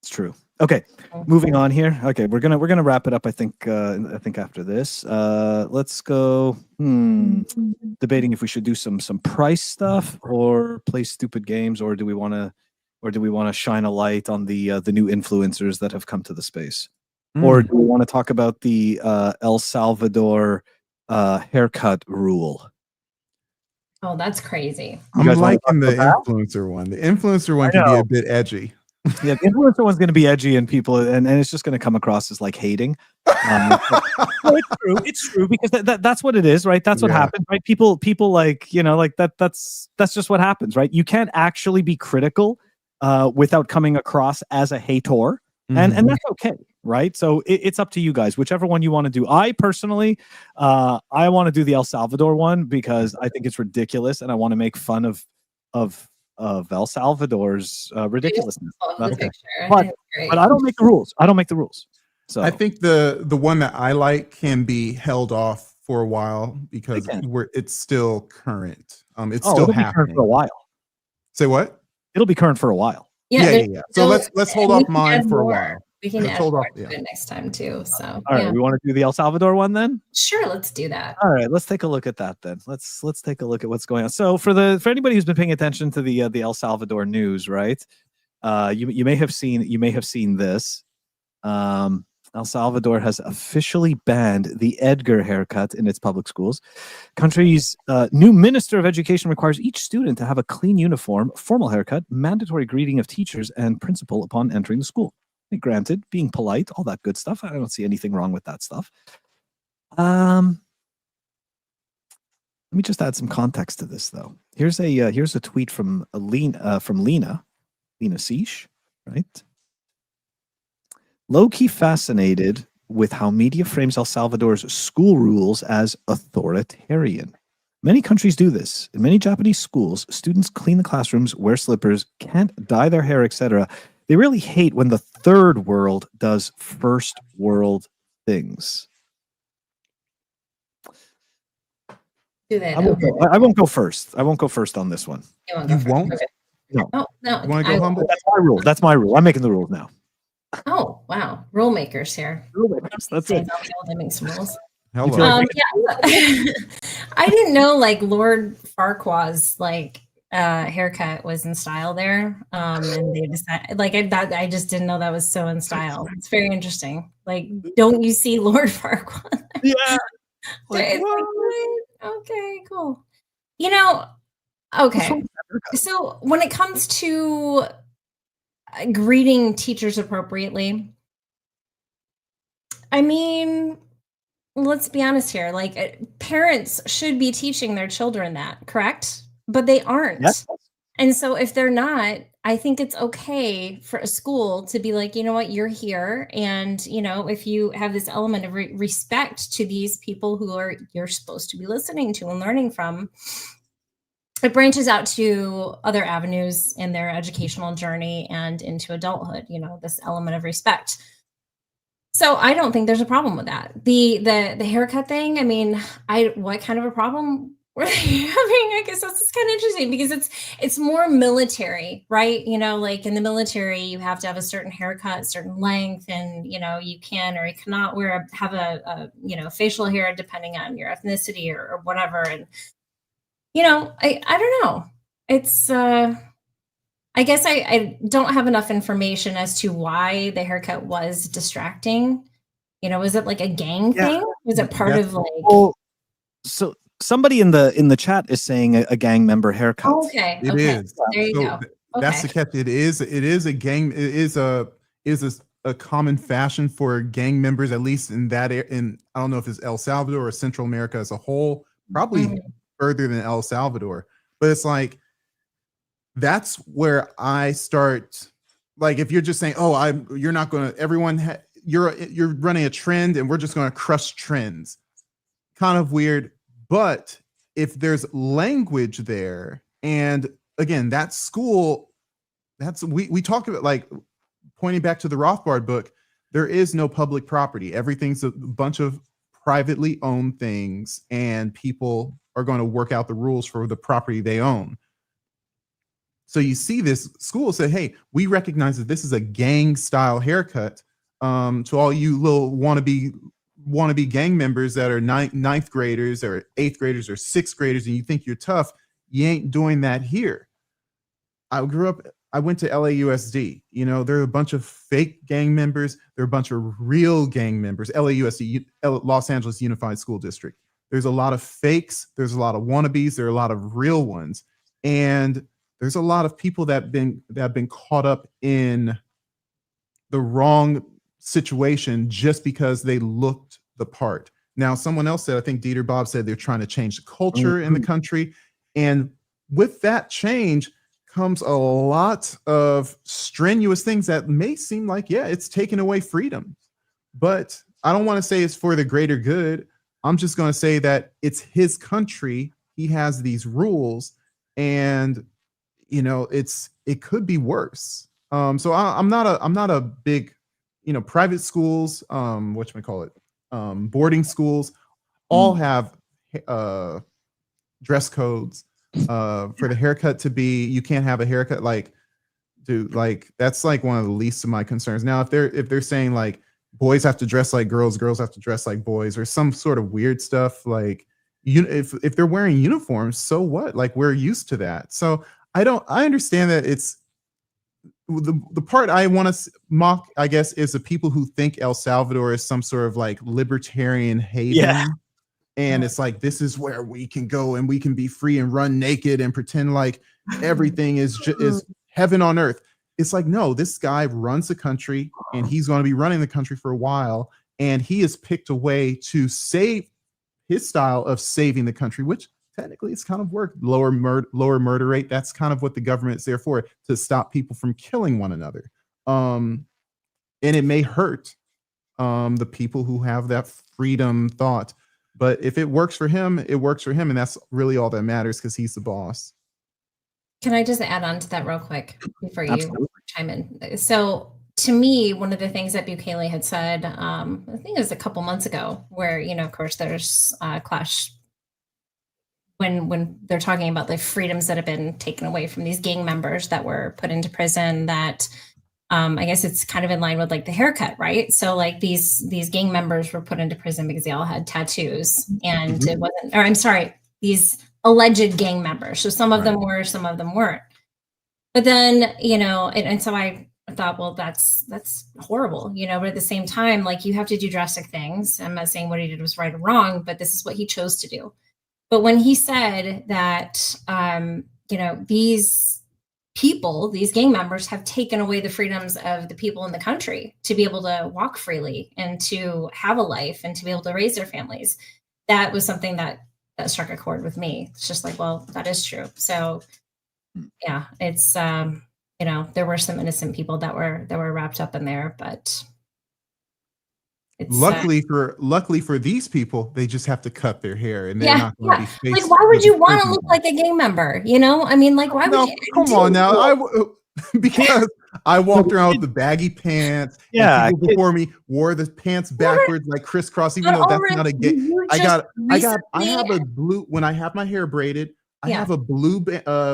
It's true. Okay, moving on here. Okay, we're gonna wrap it up. I think after this, let's go. Debating if we should do some price stuff or play stupid games, or do we want to shine a light on the new influencers that have come to the space, or do we want to talk about the El Salvador haircut rule? Oh, that's crazy. I'm liking the influencer one. The influencer one can be a bit edgy. Yeah, the influencer one's going to be edgy, and people, and it's just going to come across as like hating. No, it's true because that's what it is, right? That's what happens, right? People like, like that's just what happens, right? You can't actually be critical without coming across as a hater, and that's okay, right? So it's up to you guys, whichever one you want to do. I personally, I want to do the El Salvador one because I think it's ridiculous, and I want to make fun of El Salvador's ridiculousness. Okay. But I don't make the rules. I don't make the rules. So I think the one that I like can be held off for a while because it's still current. It's still happening for a while. Say what? It'll be current for a while. Yeah. So let's hold off mine for a while. We can add more to it next time too. So all right, we want to do the El Salvador one then? Sure, let's do that. All right, let's take a look at that then. Let's take a look at what's going on. So for anybody who's been paying attention to the El Salvador news, right? You may have seen this. El Salvador has officially banned the Edgar haircut in its public schools. Country's new Minister of Education requires each student to have a clean uniform, formal haircut, mandatory greeting of teachers and principal upon entering the school. Granted, being polite, all that good stuff. I don't see anything wrong with that stuff. Let me just add some context to this, though. Here's a tweet from Lena Seish, right? Low-key fascinated with how media frames El Salvador's school rules as authoritarian. Many countries do this. In many Japanese schools, students clean the classrooms, wear slippers, can't dye their hair, etc. They really hate when the third world does first world things. Do that. I won't go first. I won't go first on this one. You won't? Okay. No. Oh, no. You want to go humble? That's my rule. That's my rule. I'm making the rules now. Oh, wow. Rule makers here. Rule makers. That's it. I'll make some rules. Hello. I didn't know like Lord Farquaad's haircut was in style there. And they decided I just didn't know that was so in style. It's very interesting. Like, don't you see Lord Farquaad? Yeah. Okay, cool. Okay. So when it comes to greeting teachers appropriately, I mean, let's be honest here. Like, parents should be teaching their children that, correct? But they aren't. Yes. And so if they're not, I think it's okay for a school to be like, you know what, you're here. And, if you have this element of respect to these people who you're supposed to be listening to and learning from, it branches out to other avenues in their educational journey and into adulthood, this element of respect. So I don't think there's a problem with that. The haircut thing, I mean, what kind of a problem were they having? I guess that's kind of interesting because it's more military, right? Like in the military, you have to have a certain haircut, certain length, and you can or you cannot have a facial hair depending on your ethnicity or whatever. And I don't know. It's I guess I don't have enough information as to why the haircut was distracting. Was it like a gang thing? Was it part of like? Well, so somebody in the chat is saying a gang member haircut. Oh, okay. It is. There you go. That's the catch. It is a gang. It is a common fashion for gang members, at least in that. In I don't know if it's El Salvador or Central America as a whole. Probably further than El Salvador, but it's like that's where I start. Like, if you're just saying, "Oh, you're not going to." You're running a trend, and we're just going to crush trends. Kind of weird. But if there's language there, and again, that school, we talk about, like, pointing back to the Rothbard book, there is no public property. Everything's a bunch of privately owned things, and people are going to work out the rules for the property they own. So you see this school say, hey, we recognize that this is a gang style haircut. To all you little wannabe gang members that are ninth graders or 8th graders or 6th graders, and you think you're tough, you ain't doing that here. I went to LAUSD. You know, there are a bunch of fake gang members. There are a bunch of real gang members. LAUSD, Los Angeles Unified School District. There's a lot of fakes. There's a lot of wannabes. There are a lot of real ones. And there's a lot of people that have been caught up in the wrong situation just because they looked the part. Now, someone else said, I think Dieter Bob said they're trying to change the culture in the country. And with that change comes a lot of strenuous things that may seem like, yeah, it's taking away freedom. But I don't want to say it's for the greater good. I'm just going to say that it's his country. He has these rules, and you know, it could be worse. So I'm not a big, you know, private schools, boarding schools all have dress codes. For the haircut to be, you can't have a haircut like, dude, like that's like one of the least of my concerns. Now, if they're saying like boys have to dress like girls, girls have to dress like boys, or some sort of weird stuff, like if they're wearing uniforms, so what? Like we're used to that. So I understand that it's the part I want to mock, I guess, is the people who think El Salvador is some sort of like libertarian haven. Yeah. And it's like, this is where we can go and we can be free and run naked and pretend like everything is heaven on earth. It's like, no, this guy runs the country and he's going to be running the country for a while. And he has picked a way to save his style of saving the country, which technically it's kind of worked. Lower murder rate. That's kind of what the government's there for, to stop people from killing one another. And it may hurt the people who have that freedom thought. But if it works for him, it works for him. And that's really all that matters, because he's the boss. Can I just add on to that real quick before you chime in? So to me, one of the things that Bukele had said, I think it was a couple months ago, where, you know, of course, there's a clash when they're talking about the freedoms that have been taken away from these gang members that were put into prison, that I guess it's kind of in line with like the haircut, right? So like these gang members were put into prison because they all had tattoos, and it wasn't, or I'm sorry, these alleged gang members. So some of them were, some of them weren't. But then, you know, and so I thought, well, that's horrible, you know, but at the same time, like you have to do drastic things. I'm not saying what he did was right or wrong, but this is what he chose to do. But when he said that, you know, these people, these gang members have taken away the freedoms of the people in the country to be able to walk freely and to have a life and to be able to raise their families, that was something that struck a chord with me. It's just like, well, that is true. So yeah, it's, you know, there were some innocent people that were wrapped up in there, but it's, luckily for these people, they just have to cut their hair, and they're not going to be like, why would you want to look like a gang member? You know, I mean, like, why would you? Come on now, because I walked around with the baggy pants. Yeah, and people before me wore the pants backwards, like crisscross. Even though that's not a gay. I have a blue, when I have my hair braided. I have a blue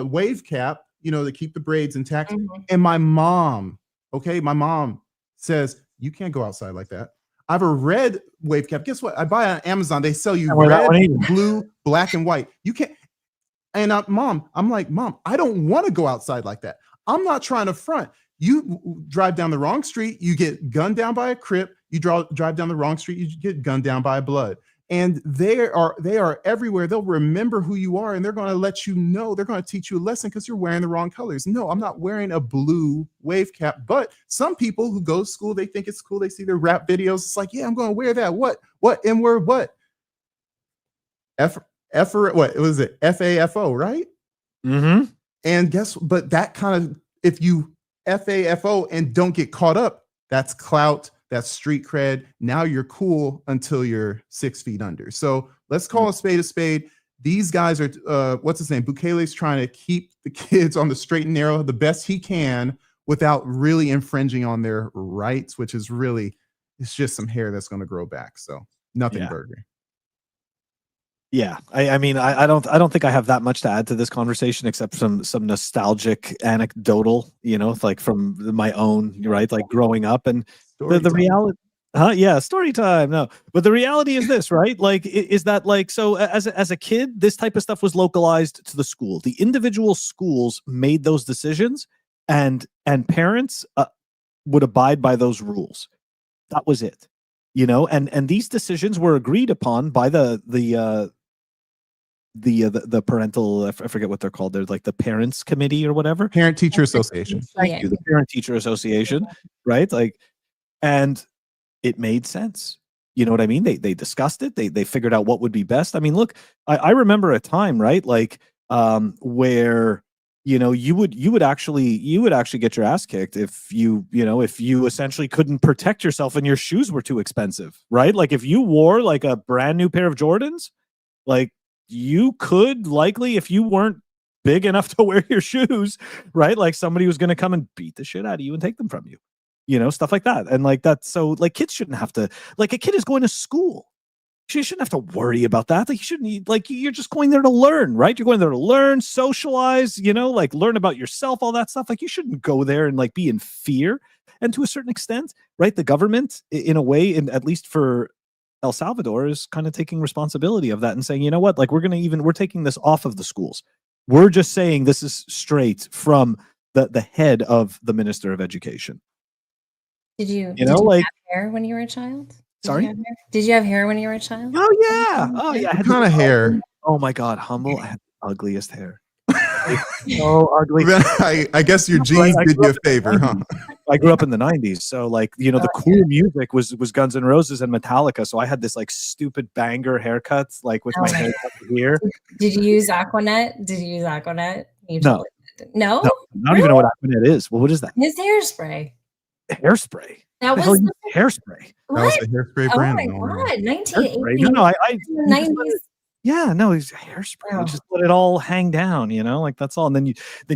wave cap, you know, to keep the braids intact. And my mom says, you can't go outside like that. I have a red wave cap. Guess what? I buy on Amazon. They sell you red, blue, black, and white. You can't. And I'm like, Mom, I don't want to go outside like that. I'm not trying to front. You drive down the wrong street, you get gunned down by a Crip. You drive down the wrong street, you get gunned down by a Blood. And they are everywhere. They'll remember who you are, and they're going to let you know. They're going to teach you a lesson because you're wearing the wrong colors. No, I'm not wearing a blue wave cap. But some people who go to school, they think it's cool. They see their rap videos. It's like, yeah, I'm going to wear that. What? N-word, what? What was it? FAFO, right? Mm-hmm. And but that kind of, if you FAFO and don't get caught up, that's clout. That's street cred. Now you're cool until you're 6 feet under. So let's call a spade. These guys are, what's his name? Bukele's trying to keep the kids on the straight and narrow the best he can without really infringing on their rights, which is really, it's just some hair that's going to grow back. So nothing burger. Yeah, I mean, I don't think I have that much to add to this conversation except some nostalgic anecdotal, like from my own, right, like growing up, and the reality. Yeah, story time. No, but the reality is this, right? Like, is that like, so as a kid, this type of stuff was localized to the school. The individual schools made those decisions, and parents would abide by those rules. That was it, and these decisions were agreed upon by the parental, I forget what they're called. They're like the parents committee or whatever. Parent teacher association. Thank you. The parent teacher association, right? Like, and it made sense. You know what I mean? They discussed it. They figured out what would be best. I mean, look, I remember a time, right? Like, where, you would actually get your ass kicked if you essentially couldn't protect yourself and your shoes were too expensive, right? Like if you wore like a brand new pair of Jordans, like, you could likely, if you weren't big enough to wear your shoes, right? Like somebody was going to come and beat the shit out of you and take them from you, stuff like that. And like that, so like kids shouldn't have to, like a kid is going to school. You shouldn't have to worry about that. Like you shouldn't, like you're just going there to learn, right? You're going there to learn, socialize, like learn about yourself, all that stuff. Like you shouldn't go there and like be in fear. And to a certain extent, right? The government in a way, and at least for El Salvador, is kind of taking responsibility of that and saying, you know what, like we're taking this off of the schools. We're just saying this is straight from the head of the Minister of Education. Did you have hair when you were a child? Did you have hair when you were a child? Oh yeah. Oh yeah. What kind of hair? Oh my God, Humble. I had the ugliest hair. So ugly. I guess your jeans did you a favor, huh? I grew up in the 90s, so like the cool music was Guns N' Roses and Metallica. So I had this like stupid banger haircuts, like with my hair up here. Did you use Aquanet? No, no, I don't even know what Aquanet is. Well, what is that? It's hairspray. Hairspray. That was hairspray. What? That was a hairspray brand. Oh my God, 1980. No, I 90s. Yeah, no, it's hairspray. Oh. Just let it all hang down, like that's all. And then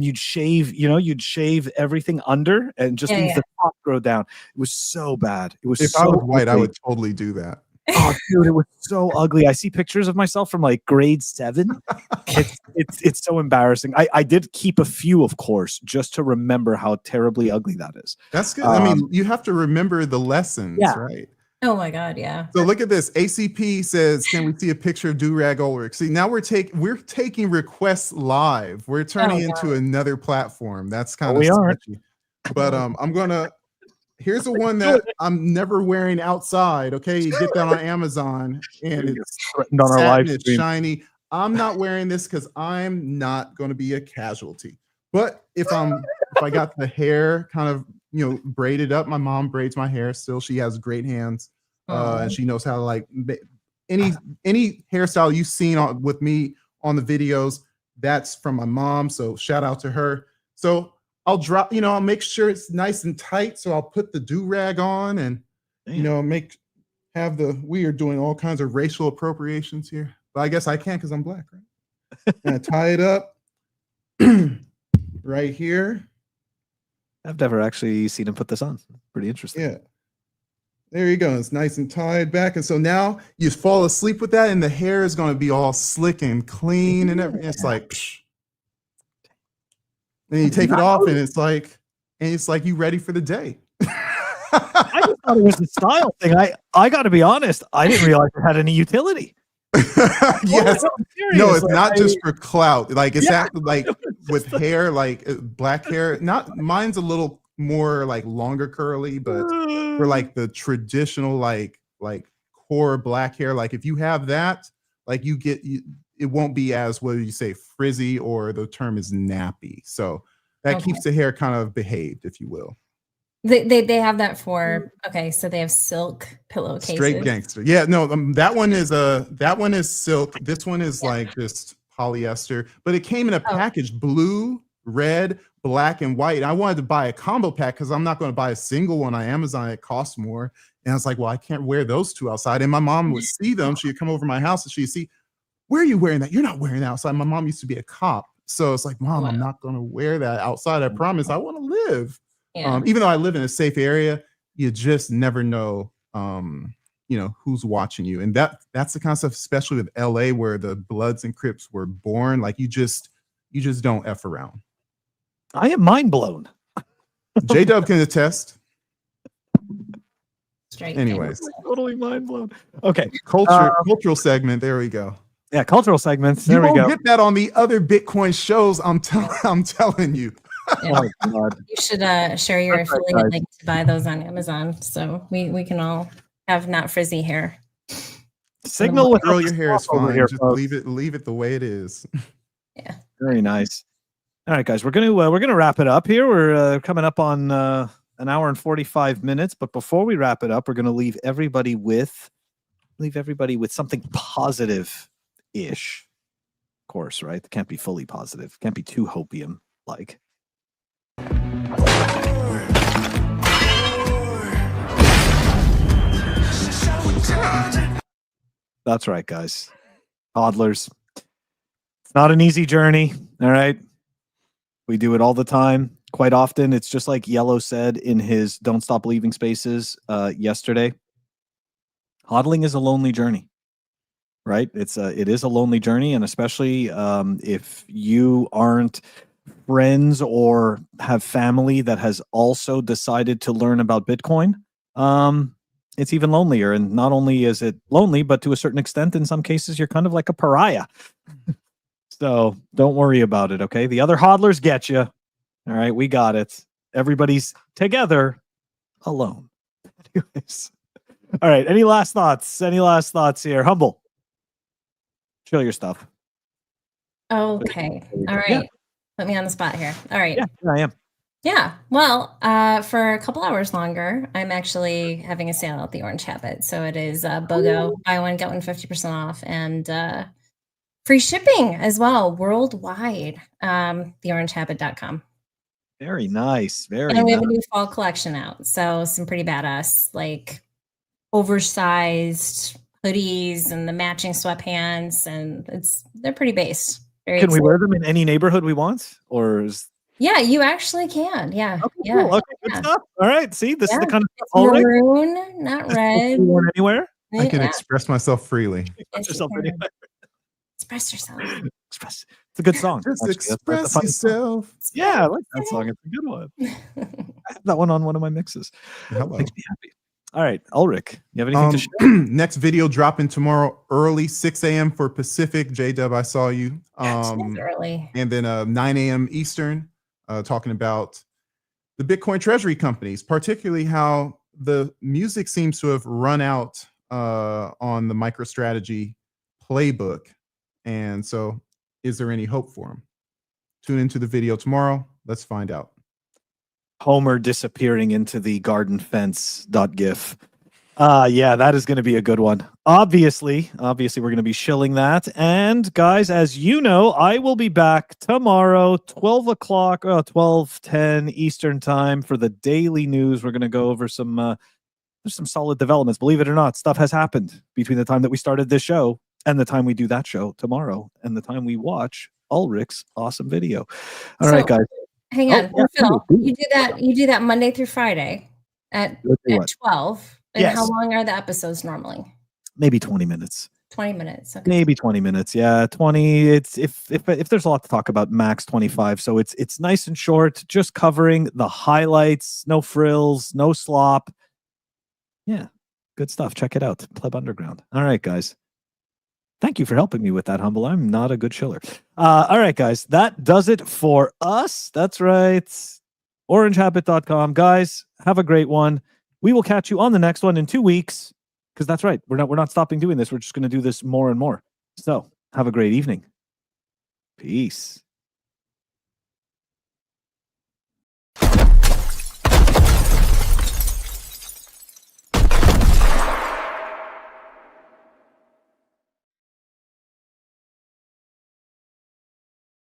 you'd shave, you'd shave everything under and just leave the top grow down. It was so bad. It was. If so I was white, ugly. I would totally do that. Oh, dude, it was so ugly. I see pictures of myself from like grade 7. It's so embarrassing. I did keep a few, of course, just to remember how terribly ugly that is. That's good. I mean, you have to remember the lessons, right? Oh my God, yeah. So look at this. ACP says, "Can we see a picture of Do-Rag Ulric?" See, now we're taking requests live. We're turning into another platform. That's kind of sketchy. But I'm gonna. Here's the one that I'm never wearing outside. Okay, you get that on Amazon, and it's on our live stream. Shiny. I'm not wearing this because I'm not going to be a casualty. But if I got the hair kind of braided up, my mom braids my hair still. She has great hands, and she knows how to like any hairstyle you've seen with me on the videos. That's from my mom. So shout out to her. So I'll drop, I'll make sure it's nice and tight. So I'll put the do-rag on and, we are doing all kinds of racial appropriations here. But I guess I can't because I'm black, right? And I tie it up right here. I've never actually seen him put this on. Pretty interesting. Yeah. There you go. It's nice and tied back. And so now you fall asleep with that and the hair is going to be all slick and clean and everything. It's like, psh. And you take it off and it's like you ready for the day. I just thought it was a style thing. I got to be honest. I didn't realize it had any utility. Yes. No, it's not just for clout. Like it's like with hair, like black hair. Not mine's a little more like longer curly, but for like the traditional like core black hair. Like if you have that, like it won't be as, what do you say, frizzy, or the term is nappy. So that keeps the hair kind of behaved, if you will. They have that for, so they have silk pillowcases. Straight gangster. Yeah, no, that one is silk. This one is like just polyester, but it came in a package, blue, red, black, and white. I wanted to buy a combo pack because I'm not going to buy a single one on Amazon. It costs more. And I was like, well, I can't wear those two outside. And my mom would see them. She'd come over to my house and she'd see, where are you wearing that? You're not wearing that outside. My mom used to be a cop. So it's like, Mom, I'm not going to wear that outside. I promise. I want to live. Yeah. Even though I live in a safe area, you just never know who's watching you. And that's the concept, especially with LA, where the Bloods and Crips were born. Like you just don't F around. I am mind blown. J-Dub can attest. Straight Anyways, Totally mind blown. Okay. cultural segment. There we go. Yeah, cultural segments. There You we won't go. get that on the other Bitcoin shows. I'm telling you. Oh, God. You should share your That's right, affiliate guys. link to buy those on Amazon, so we can all have not frizzy hair. Signal with Girl, your hair is over fine. here, Just folks. leave it the way it is. Yeah. Very nice. All right, guys, we're gonna wrap it up here. We're coming up on an hour and 45 minutes, but before we wrap it up, we're gonna leave everybody with something positive-ish. Of course, right? It can't be fully positive. Can't be too hopium like. That's right, guys. Toddlers. It's not an easy journey. All right. We do it all the time. Quite often, it's just like Yellow said in his Don't Stop Leaving Spaces yesterday. Hodling is a lonely journey, right? It is a lonely journey, and especially if you aren't friends or have family that has also decided to learn about Bitcoin, it's even lonelier. And not only is it lonely, but to a certain extent, in some cases, you're kind of like a pariah. So don't worry about it, okay? The other hodlers get you. All right, we got it. Everybody's together, alone. Anyways. All right, any last thoughts? Any last thoughts here? Humble. Show your stuff. Okay. All right. Yeah. Put me on the spot here. All right. Yeah, here I am. Yeah. Well, for a couple hours longer, I'm actually having a sale at the Orange Habit. So it is BOGO, buy one, get one 50% off, and free shipping as well, worldwide. Theorangehabit.com. Very nice. Very And we have nice. a new fall collection out. So some pretty badass, like oversized hoodies and the matching sweatpants, and they're pretty base. Very Can we exciting. wear them in any neighborhood we want? Or is Yeah, you actually can. Yeah. okay, Yeah. cool. Okay, good Yeah. stuff. All right. See, this is Yeah, the kind of it's stuff Ulric maroon, not red. can be worn anywhere. I can Yeah, express myself freely. Express yes, you yourself can. anywhere. Express yourself. Express. It's a good song. Just actually. That's a express funny song. yourself. Yeah, I like that song. It's a good one. I have that one on one of my mixes. Hello. Makes me happy. All right, Ulric, you have anything to share? Next video dropping tomorrow early, 6 a.m. for Pacific. J-Dub, I saw you. It's early. And then 9 a.m. Eastern, talking about the Bitcoin treasury companies, particularly how the music seems to have run out on the MicroStrategy playbook. And so is there any hope for them? Tune into the video tomorrow. Let's find out. Homer disappearing into the garden fence.gif. Yeah, that is going to be a good one. Obviously, we're going to be shilling that. And guys, as you know, I will be back tomorrow, 12 o'clock, 12:10 Eastern time for the daily news. We're going to go over there's some solid developments. Believe it or not, stuff has happened between the time that we started this show and the time we do that show tomorrow and the time we watch Ulric's awesome video. All right, guys. Hang on, yeah, Phil. please. You do that Monday through Friday at What? 12. And Yes. how long are the episodes normally? Maybe 20 minutes. 20 minutes. Okay. Maybe 20 minutes. Yeah, 20. It's if there's a lot to talk about, max 25. So it's nice and short, just covering the highlights, no frills, no slop. Yeah, good stuff. Check it out. Pleb Underground. All right, guys. Thank you for helping me with that, Humble. I'm not a good chiller. All right, guys. That does it for us. That's right. Orangehabit.com. Guys, have a great one. We will catch you on the next one in 2 weeks. Because that's right. We're not stopping doing this. We're just going to do this more and more. So have a great evening. Peace.